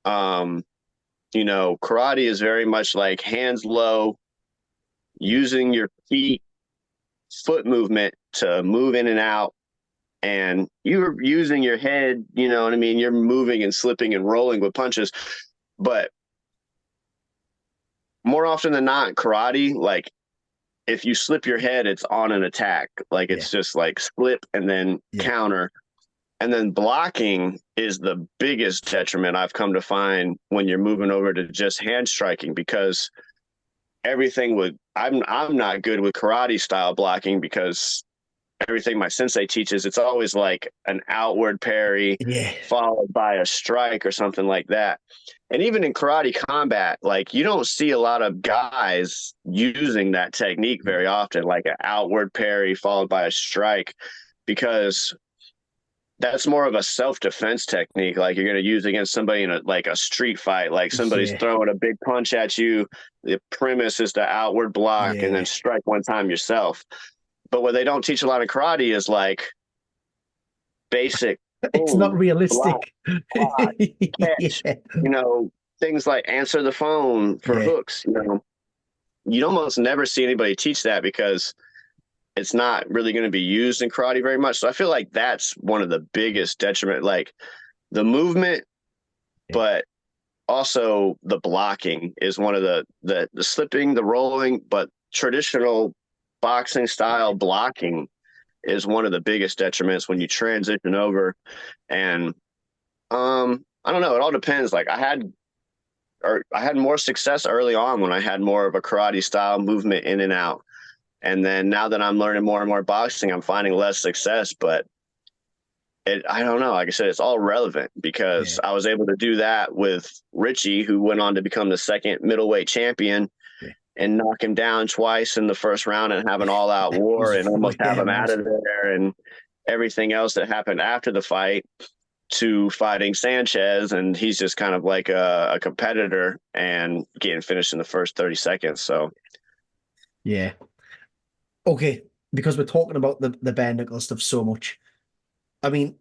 Speaker 1: Um, karate is very much like hands low,
Speaker 2: yeah,
Speaker 1: using your foot movement to move in and out, and you're using your head, you know what I mean? You're moving and slipping and rolling with punches. But more often than not, karate, like if you slip your head, it's on an attack. Like
Speaker 2: yeah,
Speaker 1: it's just like slip and then
Speaker 2: yeah,
Speaker 1: counter. And then blocking is the biggest detriment I've come to find when you're moving over to just hand striking, because I'm not good with karate style blocking, because everything my sensei teaches, it's always like an outward parry
Speaker 2: yeah,
Speaker 1: followed by a strike or something like that. And even in karate combat, like you don't see a lot of guys using that technique very often, like an outward parry followed by a strike, because that's more of a self-defense technique. Like you're going to use against somebody in like a street fight, like somebody's
Speaker 2: yeah,
Speaker 1: throwing a big punch at you. The premise is to outward block and then
Speaker 2: yeah.
Speaker 1: strike one time yourself. But what they don't teach a lot of karate is like basic
Speaker 2: It's not
Speaker 1: boom, block,
Speaker 2: realistic.
Speaker 1: block, catch,
Speaker 2: Yeah,
Speaker 1: you know, things like answer the phone for
Speaker 2: yeah.
Speaker 1: hooks. You'd almost never see anybody teach that because it's not really going to be used in karate very much. So I feel like that's one of the biggest detriment, like the movement, but also the blocking is one of the slipping, the rolling, but traditional boxing style blocking is one of the biggest detriments when you transition over. And I don't know, it all depends. Like I had more success early on when I had more of a karate style movement in and out. And then now that I'm learning more and more boxing, I'm finding less success. But I don't know. Like I said, it's all relevant because
Speaker 2: Yeah.
Speaker 1: I was able to do that with Richie, who went on to become the second middleweight champion,
Speaker 2: Yeah.
Speaker 1: and knock him down twice in the first round and have an all-out war and almost have him out of there, and everything else that happened after the fight, to fighting Sanchez, and he's just kind of like a competitor and getting finished in the first 30 seconds. So
Speaker 2: Yeah. Okay, because we're talking about the bare knuckle stuff so much. I mean,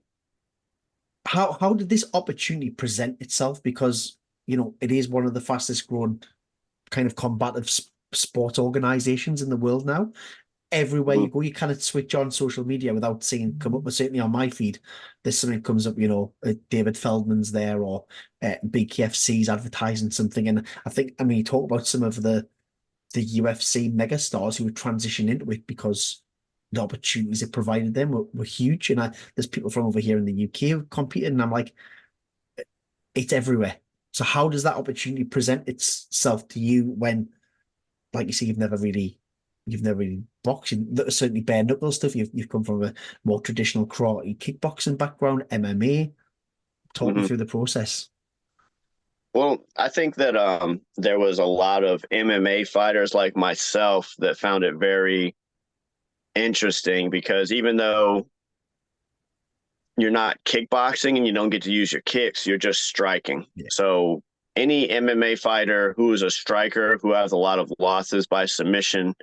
Speaker 2: how did this opportunity present itself? Because, you know, it is one of the fastest growing kind of combative sports organizations in the world now. Everywhere you go, you cannot switch on social media without seeing come up. Certainly on my feed, there's something comes up, you know, David Feldman's there, or BKFC's advertising something. And I mean, you talk about some of the UFC megastars who would transition into it because the opportunities it provided them were huge. And there's people from over here in the UK who competed, and I'm like, it's everywhere. So how does that opportunity present itself to you when, like you say, you've never really boxed, certainly bare knuckle stuff. You've come from a more traditional karate, kickboxing background, MMA. Talk me
Speaker 1: mhm.
Speaker 2: through the process.
Speaker 1: Well, I think that there was a lot of MMA fighters like myself that found it very interesting, because even though you're not kickboxing and you don't get to use your kicks, you're just striking.
Speaker 2: Yeah.
Speaker 1: So any MMA fighter who is a striker, who has a lot of losses by submission,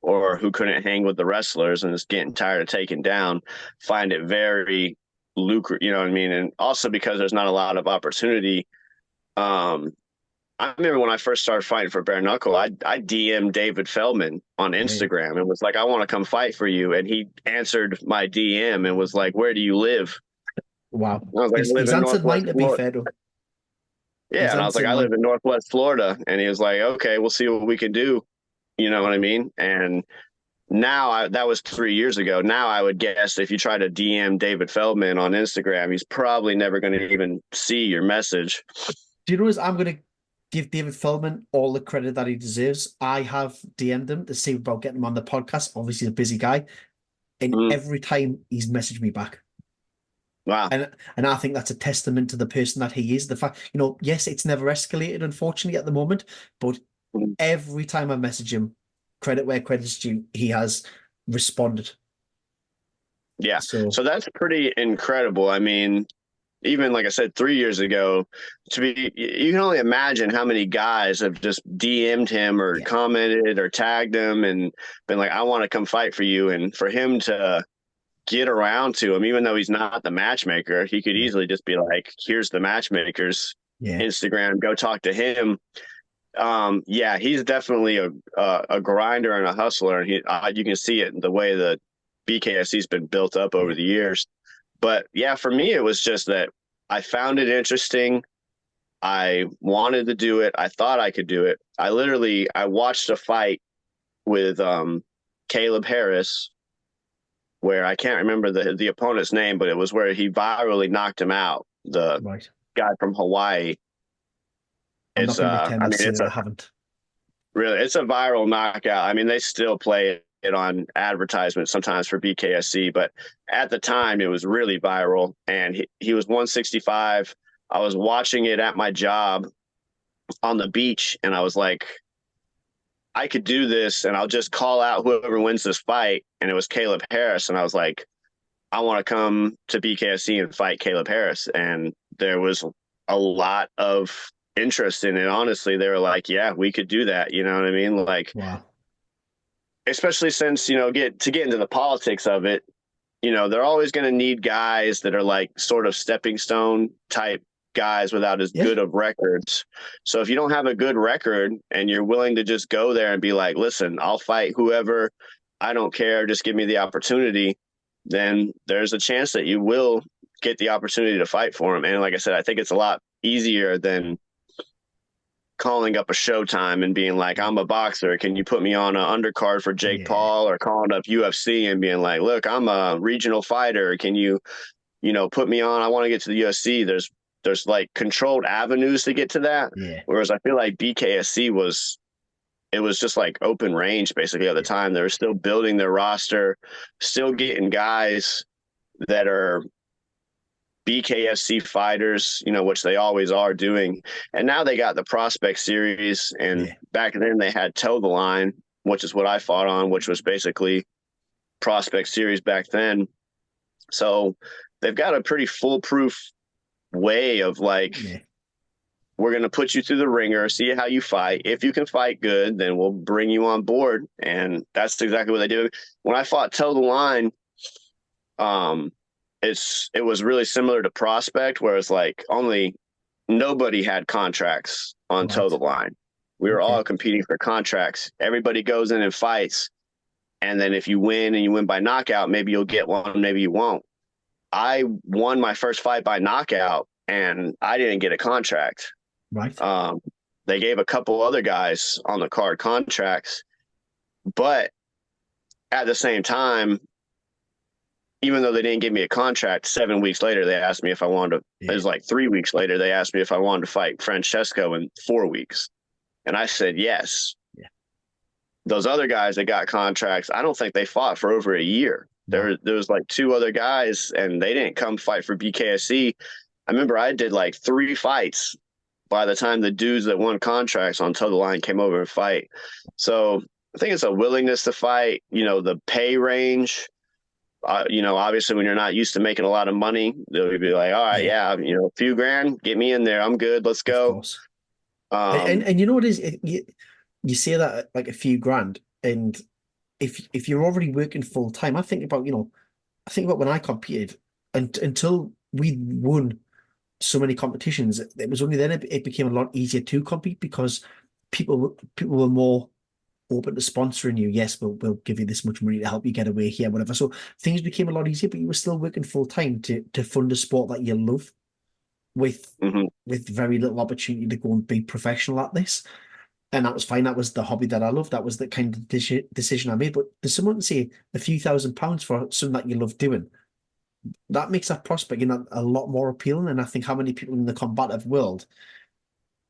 Speaker 1: or who couldn't hang with the wrestlers and is getting tired of taking down, find it very lucrative, you know what I mean? And also because there's not a lot of opportunity. I remember when I first started fighting for bare knuckle, I DM'd David Feldman on
Speaker 2: Yeah.
Speaker 1: Instagram and was like, I want to come fight for you. And he answered my DM and was like, where do you live?
Speaker 2: Wow.
Speaker 1: I was like, I live
Speaker 2: He's
Speaker 1: in
Speaker 2: answered mine,
Speaker 1: Northwest
Speaker 2: to be
Speaker 1: Florida.
Speaker 2: fair, though.
Speaker 1: Yeah.
Speaker 2: He's
Speaker 1: And I was like,
Speaker 2: answered
Speaker 1: I live
Speaker 2: mine.
Speaker 1: in Northwest Florida. And he was like, okay, we'll see what we can do. You know what I mean? And now that was 3 years ago. Now I would guess if you try to DM David Feldman on Instagram, he's probably never going to even see your message.
Speaker 2: Do you know, I'm going to give David Feldman all the credit that he deserves. I have DM'd him to see about getting him on the podcast. Obviously, he's a busy guy. And
Speaker 1: Mm,
Speaker 2: every time he's messaged me back.
Speaker 1: wow.
Speaker 2: And I think that's a testament to the person that he is. The fact, you know, yes, it's never escalated, unfortunately, at the moment, but
Speaker 1: Mm.
Speaker 2: every time I message him, credit where credit's due, he has responded.
Speaker 1: Yeah.
Speaker 2: So
Speaker 1: So that's pretty incredible. I mean, even like I said, 3 years ago, you can only imagine how many guys have just DM'd him or
Speaker 2: yeah,
Speaker 1: commented or tagged him and been like, I want to come fight for you. And for him to get around to him, even though he's not the matchmaker, he could
Speaker 2: yeah,
Speaker 1: easily just be like, here's the matchmaker's
Speaker 2: yeah,
Speaker 1: Instagram, go talk to him. Yeah, he's definitely a grinder and a hustler. And you can see it in the way that BKFC's been built up over
Speaker 2: yeah,
Speaker 1: the years. But yeah, for me, it was just that I found it interesting. I wanted to do it. I thought I could do it. I watched a fight with Caleb Harris, where I can't remember the opponent's name, but it was where he virally knocked him out. The
Speaker 2: right.
Speaker 1: guy from Hawaii.
Speaker 2: I'm not
Speaker 1: It's
Speaker 2: going to pretend
Speaker 1: I
Speaker 2: I've
Speaker 1: mean,
Speaker 2: seen it. I haven't.
Speaker 1: it's a viral knockout. I mean, they still play it on advertisements sometimes for BKSC, but at the time it was really viral. And he was 165. I was watching it at my job on the beach, and I was like, I could do this, and I'll just call out whoever wins this fight. And it was Caleb Harris, and I was like, I want to come to BKSC and fight Caleb Harris. And there was a lot of interest in it. Honestly, they were like, yeah, we could do that. You know what I mean? Like,
Speaker 2: Wow.
Speaker 1: especially since, get into the politics of it, they're always going to need guys that are like sort of stepping stone type guys without as
Speaker 2: Yeah.
Speaker 1: good of records. So if you don't have a good record and you're willing to just go there and be like, listen, I'll fight whoever, I don't care, just give me the opportunity, then there's a chance that you will get the opportunity to fight for him. And like I said, I think it's a lot easier than calling up a Showtime and being like, I'm a boxer. Can you put me on an undercard for Jake
Speaker 2: Yeah.
Speaker 1: Paul? Or calling up UFC and being like, look, I'm a regional fighter. Can you, put me on? I want to get to the UFC. There's like controlled avenues to get to that.
Speaker 2: Yeah.
Speaker 1: Whereas I feel like BKFC was just like open range basically at the time. They were still building their roster, still getting guys that are BKFC fighters, which they always are doing. And now they got the Prospect Series. And back then they had Toe the Line, which is what I fought on, which was basically Prospect Series back then. So they've got a pretty foolproof way of like, we're going to put you through the ringer, see how you fight. If you can fight good, then we'll bring you on board. And that's exactly what they do. When I fought Toe the Line, it was really similar to Prospect, where it's like nobody had contracts on Toe the Line. We were all competing for contracts. Everybody goes in and fights. And then if you win and you win by knockout, maybe you'll get one, maybe you won't. I won my first fight by knockout and I didn't get a contract.
Speaker 2: Right.
Speaker 1: They gave a couple other guys on the card contracts, but at the same time, even though they didn't give me a contract, 7 weeks later, they asked me if I wanted to, it was like 3 weeks later, they asked me if I wanted to fight Francesco in 4 weeks. And I said, yes. Yeah. Those other guys that got contracts, I don't think they fought for over a year. There was like 2 other guys and they didn't come fight for BKFC. I remember I did like 3 fights by the time the dudes that won contracts on Toe the Line came over and fight. So I think it's a willingness to fight, the pay range. Obviously when you're not used to making a lot of money, they'll be like, all right, a few grand, get me in there. I'm good. Let's go.
Speaker 2: And you know what it is? You say that like a few grand, and if you're already working full time, I think about when I competed, and until we won so many competitions, it was only then it became a lot easier to compete because people were more open to sponsoring you. Yes, we'll give you this much money to help you get away here, whatever. So things became a lot easier, but you were still working full time to fund a sport that you love with very little opportunity to go and be professional at this. And that was fine. That was the hobby that I loved. That was the kind of decision I made. But there's someone to say a few £1,000s for something that you love doing, that makes that prospect, a lot more appealing. And I think how many people in the combative world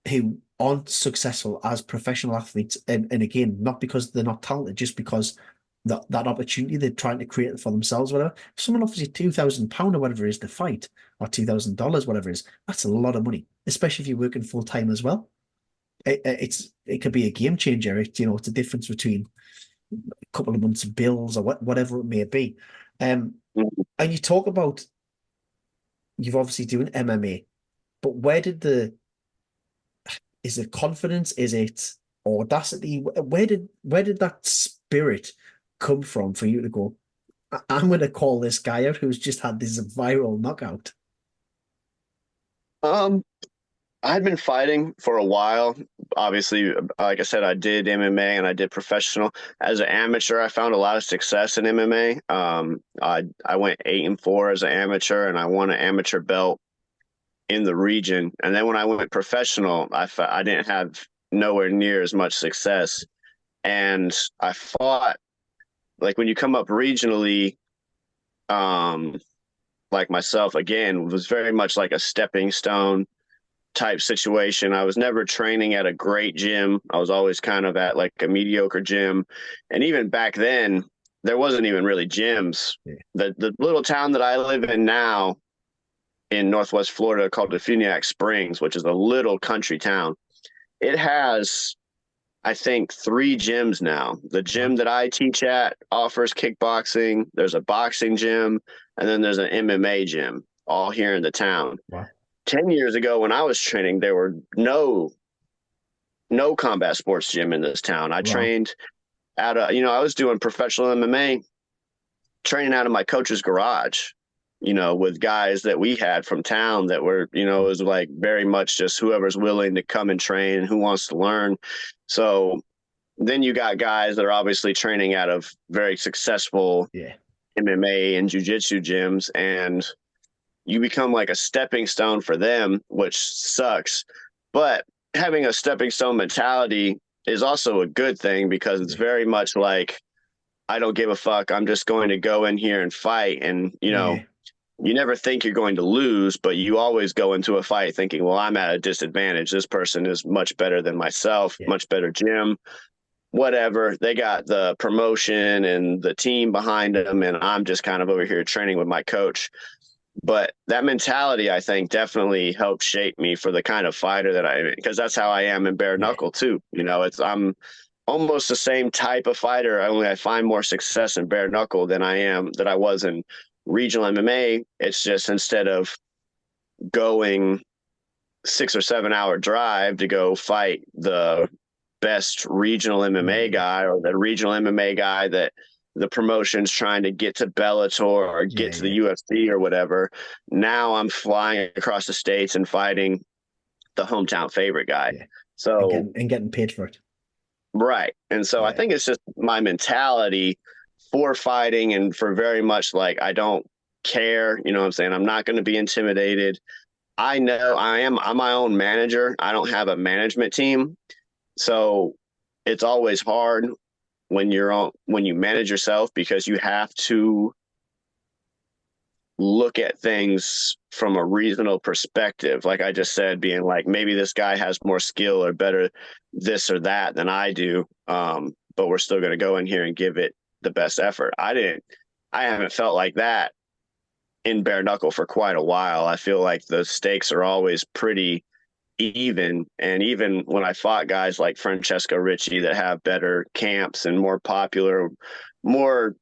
Speaker 2: who aren't successful as professional athletes, and again, not because they're not talented, just because that opportunity they're trying to create for themselves, whatever. If someone offers you £2,000 or whatever it is to fight, or $2,000, whatever it is, that's a lot of money, especially if you're working full time as well. It could be a game changer. It's a difference between a couple of months of bills or whatever it may be. And you talk about you've obviously doing MMA, but is it confidence? Is it audacity? Where did that spirit come from for you to go, I'm going to call this guy out who's just had this viral knockout?
Speaker 1: I'd been fighting for a while. Obviously, like I said, I did MMA and I did professional. As an amateur, I found a lot of success in MMA. I went 8-4 as an amateur, and I won an amateur belt in the region. And then when I went professional, I didn't have nowhere near as much success. And I fought, like when you come up regionally, like myself, again, was very much like a stepping stone type situation. I was never training at a great gym. I was always kind of at like a mediocre gym. And even back then, there wasn't even really gyms. Yeah. The little town that I live in now in Northwest Florida called Defuniak Springs, which is a little country town, it has, I think, 3 gyms now. The gym that I teach at offers kickboxing. There's a boxing gym, and then there's an MMA gym, all here in the town. Wow. 10 years ago when I was training, there were no combat sports gym in this town. I trained at I was doing professional MMA, training out of my coach's garage, with guys that we had from town that were, it was like very much just whoever's willing to come and train, who wants to learn. So then you got guys that are obviously training out of very successful MMA and jiu-jitsu gyms, and you become like a stepping stone for them, which sucks. But having a stepping stone mentality is also a good thing, because it's very much like, I don't give a fuck. I'm just going to go in here and fight. And,
Speaker 2: Yeah,
Speaker 1: you never think you're going to lose, but you always go into a fight thinking, well, I'm at a disadvantage. This person is much better than myself,
Speaker 2: yeah,
Speaker 1: much better gym, whatever. They got the promotion and the team behind them, and I'm just kind of over here training with my coach. But that mentality, I think, definitely helped shape me for the kind of fighter that I am, because that's how I am in bare
Speaker 2: yeah,
Speaker 1: knuckle too. I'm almost the same type of fighter. Only I find more success in bare knuckle than I was in regional MMA. It's just, instead of going 6 or 7 hour drive to go fight the best regional MMA
Speaker 2: yeah,
Speaker 1: guy, or the regional MMA guy that the promotion's trying to get to Bellator or get
Speaker 2: yeah,
Speaker 1: to the
Speaker 2: yeah,
Speaker 1: UFC or whatever. Now I'm flying across the states and fighting the hometown favorite guy.
Speaker 2: yeah,
Speaker 1: So,
Speaker 2: and getting paid for it.
Speaker 1: right. And so I
Speaker 2: Yeah,
Speaker 1: think it's just my mentality for fighting, and for very much like, I don't care, you know what I'm saying? I'm not going to be intimidated. I know I'm my own manager. I don't have a management team. So it's always hard when you manage yourself, because you have to look at things from a reasonable perspective. Like I just said, being like, maybe this guy has more skill or better this or that than I do. But we're still going to go in here and give it the best effort. I haven't felt like that in bare knuckle for quite a while. I feel like the stakes are always pretty even. And even when I fought guys like Francesco Ricci that have better camps and more popular, more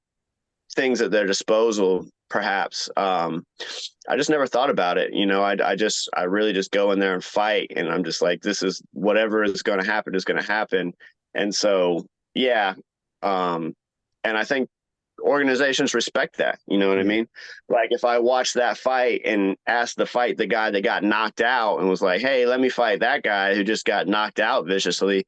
Speaker 1: things at their disposal, perhaps, I just never thought about it. I really just go in there and fight, and I'm just like, this is, whatever is going to happen is going to happen. And so, yeah. And I think organizations respect that. You know what I
Speaker 2: yeah,
Speaker 1: mean? Like, if I watched that fight and asked to fight the guy that got knocked out and was like, hey, let me fight that guy who just got knocked out viciously,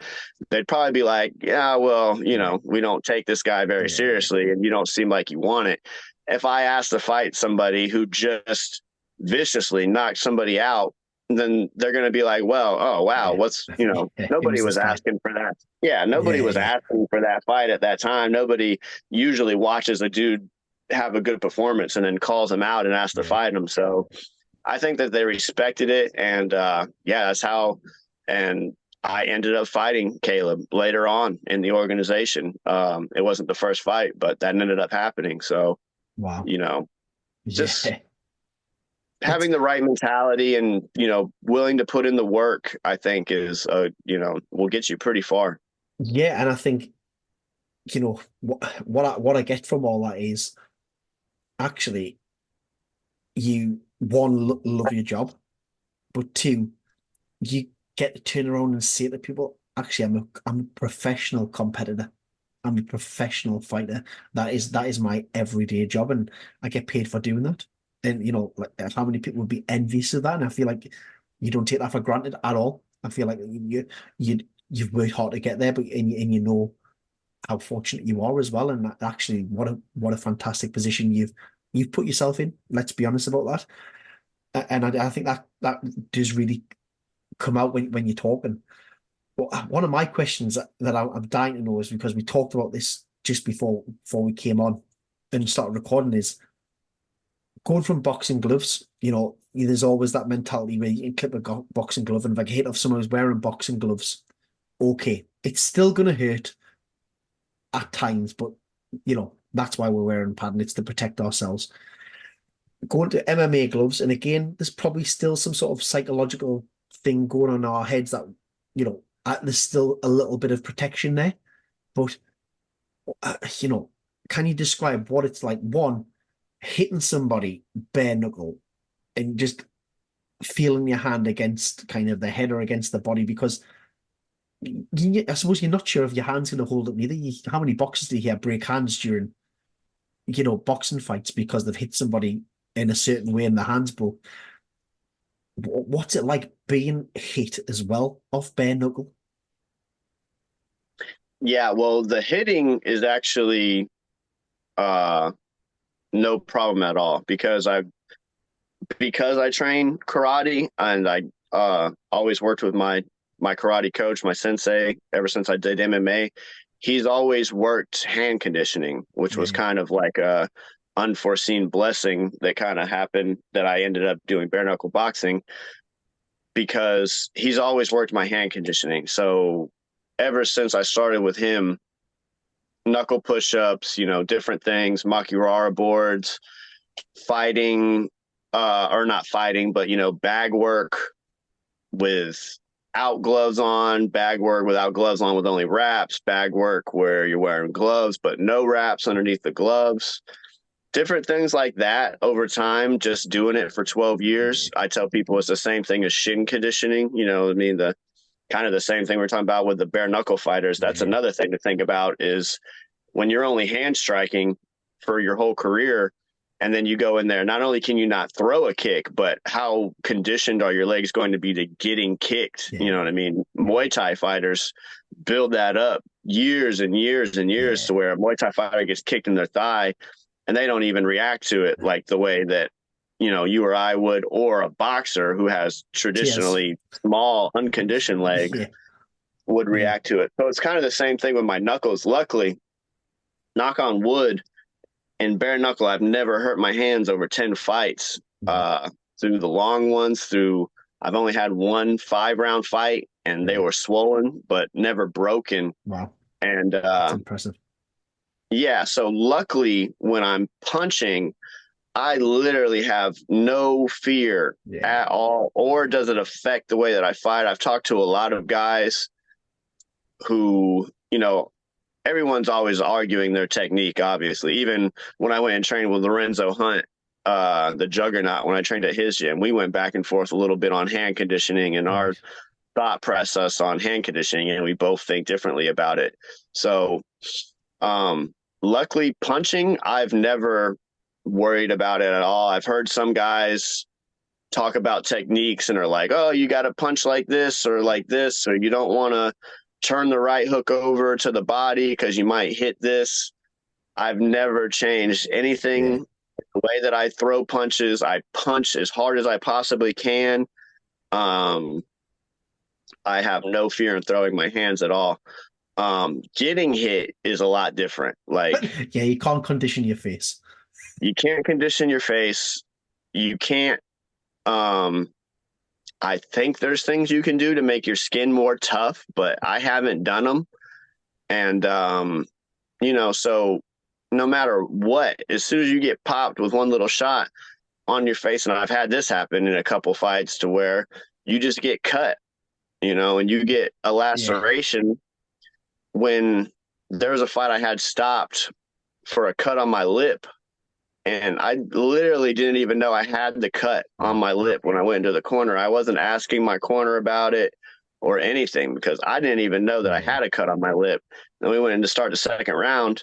Speaker 1: they'd probably be like, yeah, well,
Speaker 2: yeah,
Speaker 1: we don't take this guy very
Speaker 2: yeah, yeah,
Speaker 1: seriously, and you don't seem like you want it. If I asked to fight somebody who just viciously knocked somebody out, then they're going to be like, well, oh, wow,
Speaker 2: yeah, yeah.
Speaker 1: nobody
Speaker 2: Who's
Speaker 1: was
Speaker 2: this guy?
Speaker 1: asking for that. Yeah, nobody
Speaker 2: Yeah,
Speaker 1: was
Speaker 2: yeah,
Speaker 1: asking for that fight at that time. Nobody usually watches a dude have a good performance and then calls him out and asks to
Speaker 2: yeah.
Speaker 1: fight him. So I think that they respected it. And yeah, that's how. And I ended up fighting Caleb later on in the organization. It wasn't the first fight, but that ended up happening. So,
Speaker 2: Wow.
Speaker 1: you know, just
Speaker 2: Yeah. It's
Speaker 1: having the right mentality and, willing to put in the work, I think is, will get you pretty far.
Speaker 2: yeah, and I think what I get from all that is actually you one love your job, but two you get to turn around and say to people, actually, I'm a professional competitor. I'm a professional fighter. That is my everyday job, and I get paid for doing that. And like how many people would be envious of that? And I feel like you don't take that for granted at all. I feel like you've worked hard to get there, but and you know how fortunate you are as well. And actually, what a fantastic position you've put yourself in. Let's be honest about that. And I think that does really come out when you're talking. But one of my questions that I'm dying to know is, because we talked about this just before we came on and started recording, is going from boxing gloves. There's always that mentality where you can clip a boxing glove, and if I get hit off someone who's wearing boxing gloves, okay, it's still gonna hurt at times, but that's why we're wearing padding. It's to protect ourselves. Going to MMA gloves, and again, there's probably still some sort of psychological thing going on in our heads that there's still a little bit of protection there. But you know, can you describe what it's like? One, hitting somebody bare knuckle and just feeling your hand against kind of the head or against the body, because I suppose you're not sure if your hand's going to hold up neither. How many boxers do you hear break hands during boxing fights because they've hit somebody in a certain way and the hands broke? What's it like being hit as well off bare knuckle?
Speaker 1: Yeah, well, the hitting is actually uh, no problem at all, because I train karate, and I always worked with my my karate coach, my sensei, ever since I did MMA, he's always worked hand conditioning, which was
Speaker 2: Yeah.
Speaker 1: kind of like a unforeseen blessing that kind of happened that I ended up doing bare knuckle boxing because he's always worked my hand conditioning. So ever since I started with him, knuckle push-ups, different things, makiwara boards, fighting, or not fighting, but bag work without gloves on, bag work without gloves on with only wraps, bag work where you're wearing gloves but no wraps underneath the gloves. Different things like that over time, just doing it for 12 years. I tell people it's the same thing as shin conditioning. I mean, the kind of the same thing we're talking about with the bare knuckle fighters. That's
Speaker 2: Yeah.
Speaker 1: another thing to think about is when you're only hand striking for your whole career, and then you go in there, not only can you not throw a kick, but how conditioned are your legs going to be to getting kicked? You know
Speaker 2: Yeah.
Speaker 1: what I mean? Muay Thai fighters build that up years and years and years
Speaker 2: Yeah.
Speaker 1: to where a Muay Thai fighter gets kicked in their thigh and they don't even react to it like the way that, you or I would, or a boxer who has
Speaker 2: Cheers.
Speaker 1: traditionally small, unconditioned legs
Speaker 2: Yeah.
Speaker 1: would
Speaker 2: Yeah.
Speaker 1: react to it. So it's kind of the same thing with my knuckles. Luckily, knock on wood, in bare knuckle, I've never hurt my hands over 10 fights.
Speaker 2: Mhm.
Speaker 1: Through the long ones, I've only had one 5-round fight and they
Speaker 2: Yeah.
Speaker 1: were swollen, but never broken.
Speaker 2: Wow.
Speaker 1: And
Speaker 2: That's impressive.
Speaker 1: yeah, so luckily when I'm punching, I literally have no fear
Speaker 2: Yeah.
Speaker 1: at all, or does it affect the way that I fight? I've talked to a lot of guys who, everyone's always arguing their technique, obviously. Even when I went and trained with Lorenzo Hunt, the juggernaut, when I trained at his gym, we went back and forth a little bit on hand conditioning and our
Speaker 2: Right.
Speaker 1: thought process on hand conditioning, and we both think differently about it. So, luckily, punching, I've never worried about it at all. I've heard some guys talk about techniques and are like, oh, you got to punch like this, or you don't want to turn the right hook over to the body because you might hit this. I've never changed
Speaker 2: Yeah.
Speaker 1: anything. The way that I throw punches, I punch as hard as I possibly can. Um, I have no fear in throwing my hands at all. Getting hit is a lot different. Like,
Speaker 2: Yeah, you can't condition your face.
Speaker 1: you can't condition your face. You can't. I think there's things you can do to make your skin more tough, but I haven't done them. And so no matter what, as soon as you get popped with one little shot on your face, and I've had this happen in a couple fights to where you just get cut, and you get a
Speaker 2: Yeah.
Speaker 1: laceration. When there was a fight I had stopped for a cut on my lip, and I literally didn't even know I had the cut on
Speaker 2: Wow.
Speaker 1: my lip when I went into the corner. I wasn't asking my corner about it or anything because I didn't even know that I
Speaker 2: Yeah.
Speaker 1: had a cut on my lip. Then we went in to start the second round,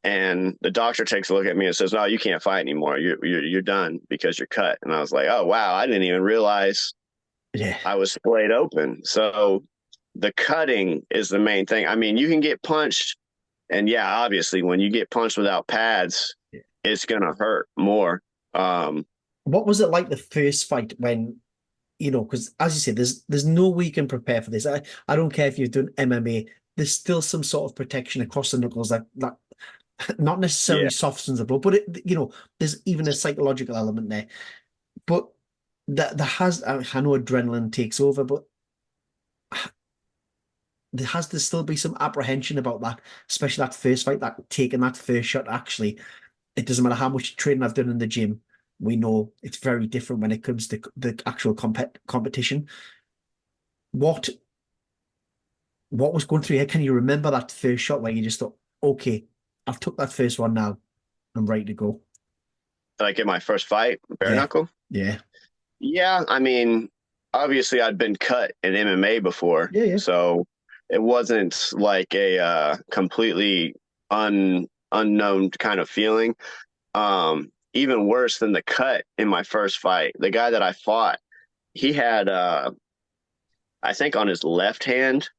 Speaker 1: and the doctor takes a look at me and says, "No, you can't fight anymore. You're done because you're cut." And I was like, "Oh wow, I didn't even realize
Speaker 2: Yeah.
Speaker 1: I was splayed open." So the cutting is the main thing. I mean, you can get punched, and yeah, obviously, when you get punched without pads,
Speaker 2: Yeah.
Speaker 1: it's gonna hurt more. Um,
Speaker 2: What was it like the first fight when, because as you said, there's no way you can prepare for this. I don't care if you've done MMA, there's still some sort of protection across the knuckles that not necessarily
Speaker 1: yeah,
Speaker 2: softens the blow, but there's even a psychological element there. But that there has, I know adrenaline takes over, but there has to still be some apprehension about that, especially that first fight, that taking that first shot. Actually, it doesn't matter how much training I've done in the gym. We know it's very different when it comes to the actual competition. What what was going through your head? Can you remember that first shot where you just thought, okay, I've took that first one now, I'm ready to go?
Speaker 1: like in my first fight, bare
Speaker 2: Yeah,
Speaker 1: knuckle.
Speaker 2: yeah,
Speaker 1: Yeah, I mean, obviously I'd been cut in MMA before,
Speaker 2: yeah, yeah.
Speaker 1: so it wasn't like a completely unknown kind of feeling. Even worse than the cut in my first fight, the guy that I fought, he had I think on his left hand,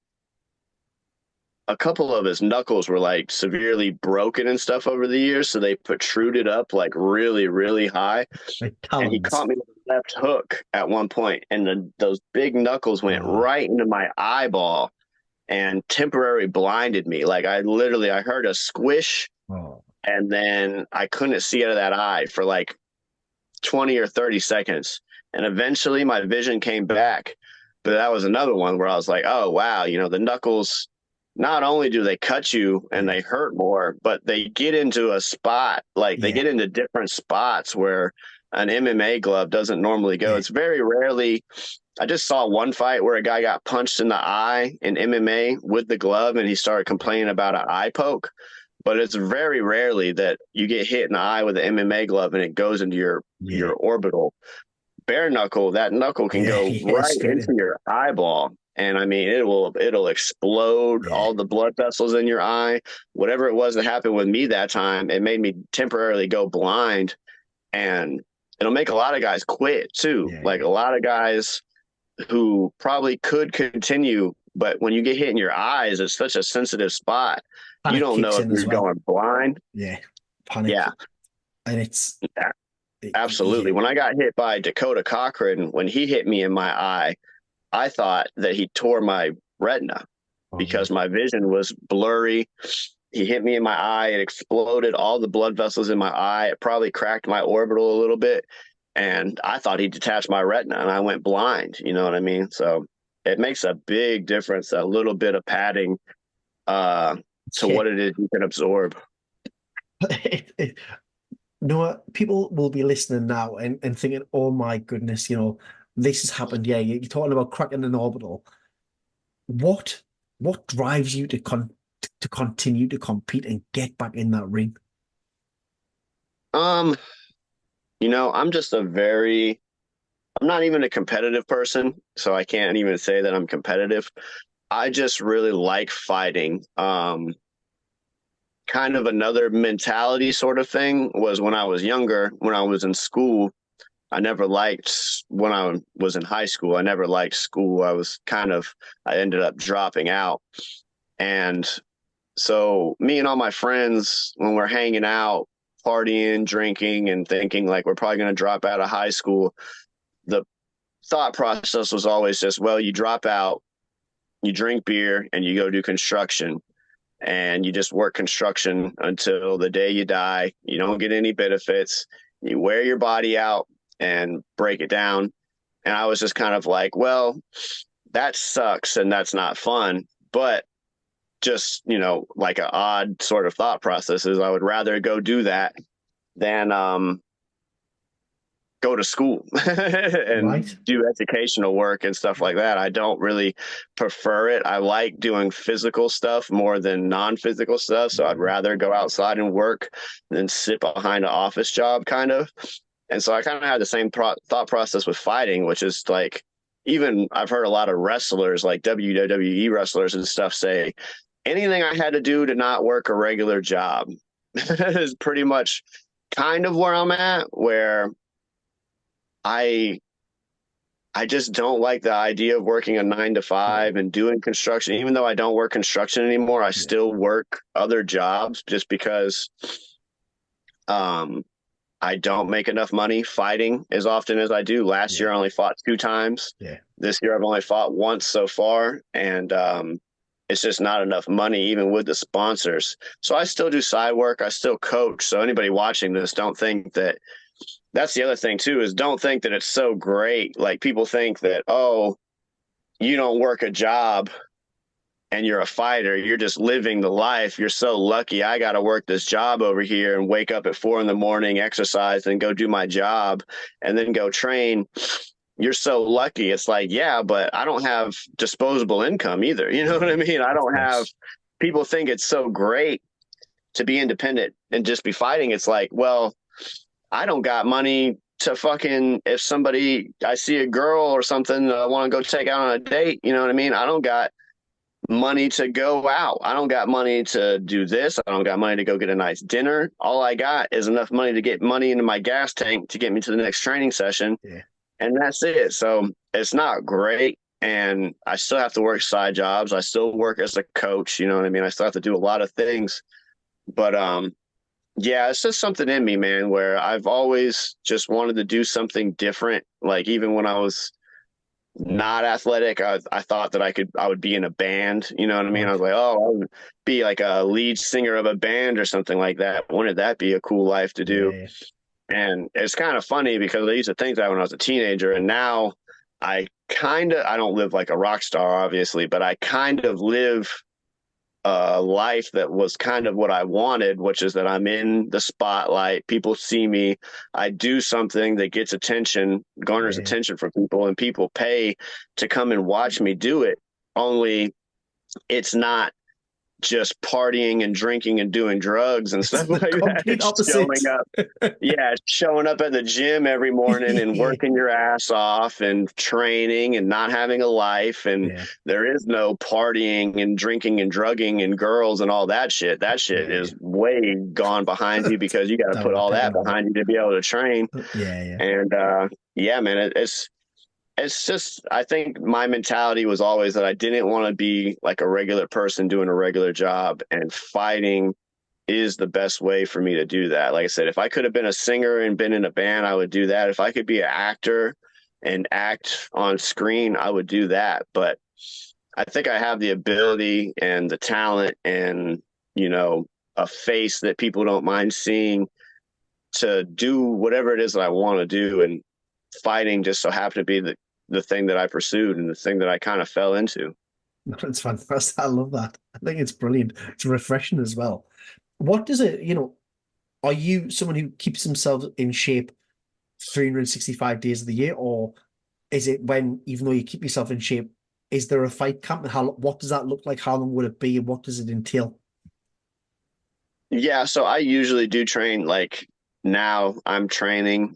Speaker 1: a couple of his knuckles were like severely broken and stuff over the years, so they protruded up like really, really high.
Speaker 2: Like
Speaker 1: And he
Speaker 2: talons.
Speaker 1: caught me with a left hook at one point, and those big knuckles went
Speaker 2: Oh,
Speaker 1: right into my eyeball and temporarily blinded me. Like I heard a squish,
Speaker 2: oh,
Speaker 1: and then I couldn't see out of that eye for like 20 or 30 seconds. And eventually my vision came back. But that was another one where I was like, oh, wow, the knuckles, not only do they cut you and
Speaker 2: yeah,
Speaker 1: they hurt more, but they get into a spot, like they
Speaker 2: yeah,
Speaker 1: get into different spots where an MMA glove doesn't normally go.
Speaker 2: yeah,
Speaker 1: It's very rarely. I just saw one fight where a guy got punched in the eye in MMA with the glove and he started complaining about an eye poke. But it's very rarely that you get hit in the eye with an MMA glove and it goes into
Speaker 2: yeah,
Speaker 1: your orbital. Bare knuckle, that knuckle can
Speaker 2: yeah,
Speaker 1: go
Speaker 2: yeah,
Speaker 1: right
Speaker 2: straight
Speaker 1: into
Speaker 2: in.
Speaker 1: your eyeball. And I mean, it'll explode
Speaker 2: Yeah,
Speaker 1: all the blood vessels in your eye. Whatever it was that happened with me that time, it made me temporarily go blind. And it'll make a lot of guys quit too.
Speaker 2: yeah,
Speaker 1: Like
Speaker 2: yeah.
Speaker 1: a lot of guys who probably could continue, but when you get hit in your eyes, it's such a sensitive spot. You
Speaker 2: Panic
Speaker 1: don't know
Speaker 2: kicks
Speaker 1: if
Speaker 2: in as
Speaker 1: you're
Speaker 2: well.
Speaker 1: going blind.
Speaker 2: Yeah,
Speaker 1: Yeah,
Speaker 2: panic, and
Speaker 1: absolutely.
Speaker 2: yeah.
Speaker 1: When I got hit by Dakota Cochran, when he hit me in my eye, I thought that he tore my retina
Speaker 2: Oh
Speaker 1: because
Speaker 2: God.
Speaker 1: my vision was blurry. He hit me in my eye. It exploded all the blood vessels in my eye. It probably cracked my orbital a little bit. And I thought he detached my retina and I went blind. You know what I mean? So it makes a big difference, a little bit of padding uh, to
Speaker 2: Yeah.
Speaker 1: what it is you can absorb.
Speaker 2: No, people will be listening now and thinking, "Oh my goodness, this has happened." Yeah, you're talking about cracking an orbital. What what drives you to continue to compete and get back in that ring?
Speaker 1: Um, I'm just I'm not even a competitive person, so I can't even say that I'm competitive. I just really like fighting. Kind of another mentality sort of thing was when I was younger, when I was in school. I never liked when I was in high school. I never liked school. I ended up dropping out. And so me and all my friends, when we're hanging out, partying, drinking, and thinking like we're probably going to drop out of high school, the thought process was always just, well, you drop out, you drink beer, and you go do construction. And you just work construction until the day you die. You don't get any benefits. You wear your body out and break it down. And I was just kind of like, well, that sucks and that's not fun. But just, like an odd sort of thought process is I would rather go do that than go to school and
Speaker 2: Right?
Speaker 1: do educational work and stuff like that. I don't really prefer it. I like doing physical stuff more than non-physical stuff. So I'd rather go outside and work than sit behind an office job kind of. And so I kind of had the same thought process with fighting, which is like, even I've heard a lot of wrestlers like WWE wrestlers and stuff say anything I had to do to not work a regular job is pretty much kind of where I'm at, where I I just don't like the idea of working a 9 to 5 and doing construction. Even though I don't work construction anymore, I
Speaker 2: Yeah,
Speaker 1: still work other jobs just because um, I don't make enough money fighting as often as I do. Last
Speaker 2: yeah,
Speaker 1: year, I only fought 2 times.
Speaker 2: yeah,
Speaker 1: This year, I've only fought once so far. And it's just not enough money, even with the sponsors. So I still do side work. I still coach. So anybody watching this, don't think that that's the other thing too, is don't think that it's so great. Like people think that, oh, you don't work a job and you're a fighter, you're just living the life. You're so lucky. I got to work this job over here and wake up at 4 in the morning, exercise, and go do my job and then go train. You're so lucky. It's like, yeah, but I don't have disposable income either. You know what
Speaker 2: yeah.
Speaker 1: I mean? I
Speaker 2: Of
Speaker 1: don't have,
Speaker 2: course.
Speaker 1: people think it's so great to be independent and just be fighting. It's like, well, I don't got money to fucking, if somebody, I see a girl or something I want to go take out on a date, you know what I mean? I don't got money to go out. I don't got money to do this. I don't got money to go get a nice dinner. All I got is enough money to get money into my gas tank to get me to the next training session.
Speaker 2: Yeah,
Speaker 1: And that's it. So it's not great. And I still have to work side jobs. I still work as a coach. You know what I mean? I still have to do a lot of things. But Yeah, it's just something in me, man, where I've always just wanted to do something different. Like even when I was not athletic, I thought that I would be in a band. You know what I mean? I
Speaker 2: Right.
Speaker 1: was like, oh, I would be like a lead singer of a band or something like that. Wouldn't that be a cool life to
Speaker 2: Yeah,
Speaker 1: do?
Speaker 2: yeah.
Speaker 1: And it's kind of funny because I used to think that when I was a teenager, and now I don't live like a rock star, obviously, but I kind of live a life that was kind of what I wanted, which is that I'm in the spotlight. People see me. I do something that gets attention, garners
Speaker 2: Yeah.
Speaker 1: attention from people, and people pay to come and watch me do it. Only it's not just partying and drinking and doing drugs and
Speaker 2: It's
Speaker 1: stuff
Speaker 2: the
Speaker 1: like that.
Speaker 2: complete
Speaker 1: It's
Speaker 2: opposite.
Speaker 1: showing up. Yeah, showing up at the gym every morning and
Speaker 2: Yeah.
Speaker 1: working your ass off and training and not having a life. And
Speaker 2: Yeah.
Speaker 1: there is no partying and drinking and drugging and girls and all that shit. That shit
Speaker 2: Yeah.
Speaker 1: is way gone behind you because you got to
Speaker 2: Down
Speaker 1: put
Speaker 2: the
Speaker 1: all that
Speaker 2: pecking order.
Speaker 1: behind you to be able to train.
Speaker 2: Yeah, yeah.
Speaker 1: And yeah, man, it's just I think my mentality was always that I didn't want to be like a regular person doing a regular job, and fighting is the best way for me to do that. Like I said, if I could have been a singer and been in a band, I would do that. If I could be an actor and act on screen, I would do that. But I think I have the ability and the talent and, you know, a face that people don't mind seeing to do whatever it is that I want to do. And fighting just so happened to be the thing that I pursued and the thing that I kind of fell into.
Speaker 2: That's fantastic. I love that. I think it's brilliant. It's refreshing as well. What does it, are you someone who keeps themselves in shape 365 days of the year, or is it when, even though you keep yourself in shape, is there a fight camp? And what does that look like? How long would it be? And what does it entail?
Speaker 1: Yeah, so I usually do train like now I'm training.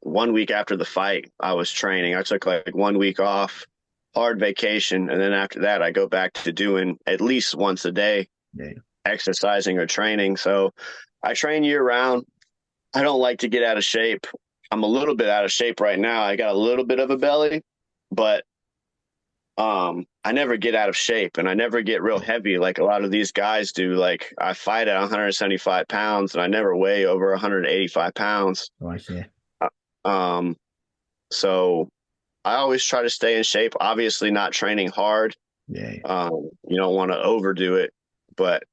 Speaker 1: 1 week after the fight, I was training. I took like 1 week off, hard vacation, and then after that, I go back to doing at least once a day
Speaker 2: Yeah.
Speaker 1: exercising or training. So I train year round. I don't like to get out of shape. I'm a little bit out of shape right now. I got a little bit of a belly, but I never get out of shape and I never get real heavy like a lot of these guys do. Like I fight at 175 pounds and I never weigh over 185 pounds.
Speaker 2: Right, yeah.
Speaker 1: Um, so I always try to stay in shape, obviously not training hard.
Speaker 2: Yeah.
Speaker 1: You don't want to overdo it, but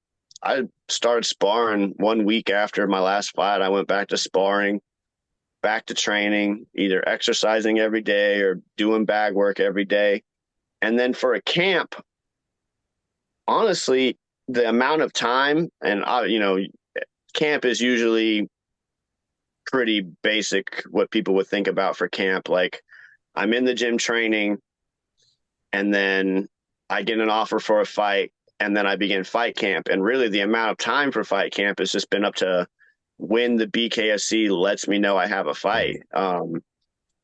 Speaker 1: I started sparring 1 week after my last fight. I went back to sparring, back to training, either exercising every day or doing bag work every day. And then for a camp, honestly, the amount of time and camp is usually pretty basic what people would think about for camp. Like I'm in the gym training and then I get an offer for a fight and then I begin fight camp. And really the amount of time for fight camp has just been up to when the BKFC lets me know I have a
Speaker 2: Yeah.
Speaker 1: fight.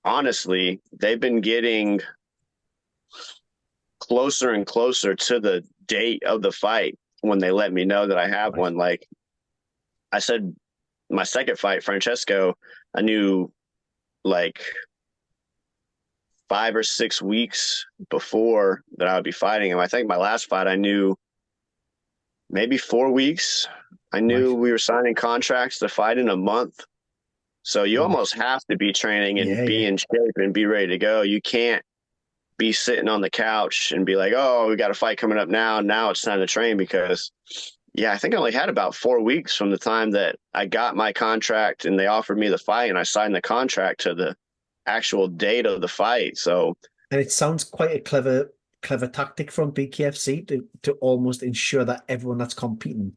Speaker 1: Honestly, they've been getting closer and closer to the date of the fight when they let me know that I have
Speaker 2: Right.
Speaker 1: one. Like I said, my second fight, Francesco, I knew like 5 or 6 weeks before that I would be fighting him. I think my last fight, I knew maybe 4 weeks. I knew
Speaker 2: Right.
Speaker 1: we were signing contracts to fight in a month. So you
Speaker 2: Right.
Speaker 1: almost have to be training and
Speaker 2: Yeah,
Speaker 1: be
Speaker 2: yeah.
Speaker 1: in shape and be ready to go. You can't be sitting on the couch and be like, oh, we got a fight coming up now. Now it's time to train because, yeah, I think I only had about 4 weeks from the time that I got my contract and they offered me the fight and I signed the contract to the actual date of the fight. So,
Speaker 2: And it sounds quite a clever tactic from BKFC to almost ensure that everyone that's competing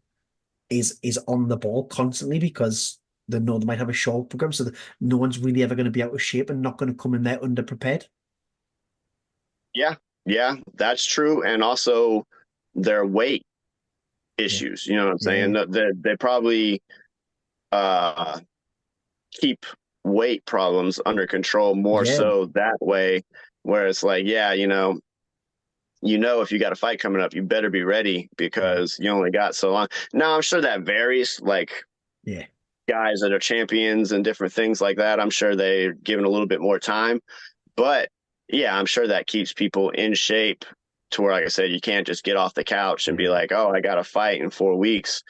Speaker 2: is on the ball constantly because they know they might have a short program, so that no one's really ever going to be out of shape and not going to come in there underprepared.
Speaker 1: yeah, yeah, that's true. And also their weight
Speaker 2: Yeah,
Speaker 1: issues. You know what I'm
Speaker 2: yeah,
Speaker 1: saying? They probably uh, keep weight problems under control more
Speaker 2: yeah,
Speaker 1: so that way, where it's like, yeah, if you got a fight coming up, you better be ready
Speaker 2: yeah,
Speaker 1: because you only got so long. Now, I'm sure that varies. Like
Speaker 2: yeah,
Speaker 1: guys that are champions and different things like that, I'm sure they're given a little bit more time. But yeah, I'm sure that keeps people in shape to where, like I said, you can't just get off the couch and be
Speaker 2: yeah.
Speaker 1: like, oh, I got a fight in 4 weeks.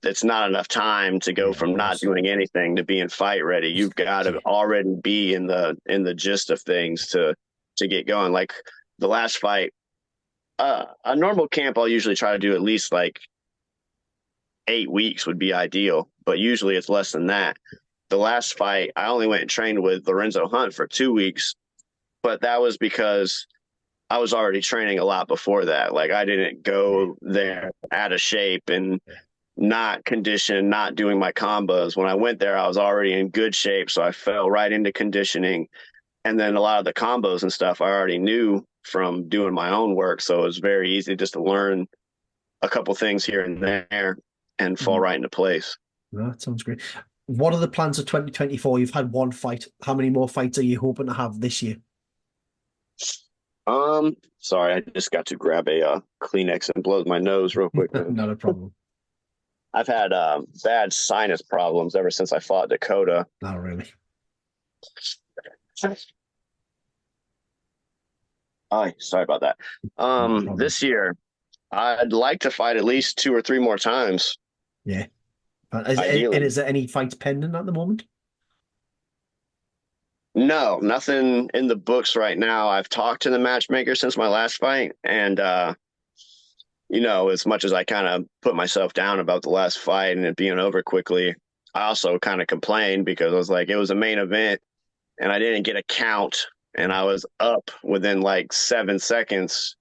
Speaker 1: it's not enough time to go
Speaker 2: Yeah, of
Speaker 1: from not
Speaker 2: course.
Speaker 1: doing anything to being fight ready. You've got to
Speaker 2: Yeah.
Speaker 1: already be in the gist of things to get going. Like the last fight, a normal camp I'll usually try to do at least like 8 weeks would be ideal, but usually it's less than that. The last fight, I only went and trained with Lorenzo Hunt for 2 weeks, but that was because I was already training a lot before that. Like I didn't
Speaker 2: Yeah.
Speaker 1: go there out of shape and
Speaker 2: Yeah.
Speaker 1: not conditioned, not doing my combos. When I went there, I was already in good shape, so I fell right into conditioning. And then a lot of the combos and stuff I already knew from doing my own work, so it was very easy just to learn a couple things here and there and fall
Speaker 2: Mhm.
Speaker 1: right into place.
Speaker 2: No, that sounds great. What are the plans for 2024? You've had one fight. How many more fights are you hoping to have this year?
Speaker 1: Sorry, I just got to grab a Kleenex and blow my nose real quick, man.
Speaker 2: Not a problem.
Speaker 1: I've had bad sinus problems ever since I fought Dakota.
Speaker 2: Not really.
Speaker 1: Sorry about that.
Speaker 2: Not a problem.
Speaker 1: This year, I'd like to fight at least 2 or 3 more times,
Speaker 2: Yeah. And
Speaker 1: ideally.
Speaker 2: is there any fights pending at the moment?
Speaker 1: No, nothing in the books right now. I've talked to the matchmaker since my last fight, and as much as I kind of put myself down about the last fight and it being over quickly, I also kind of complained because I was like, it was a main event and I didn't get a count and I was up within like 7 seconds.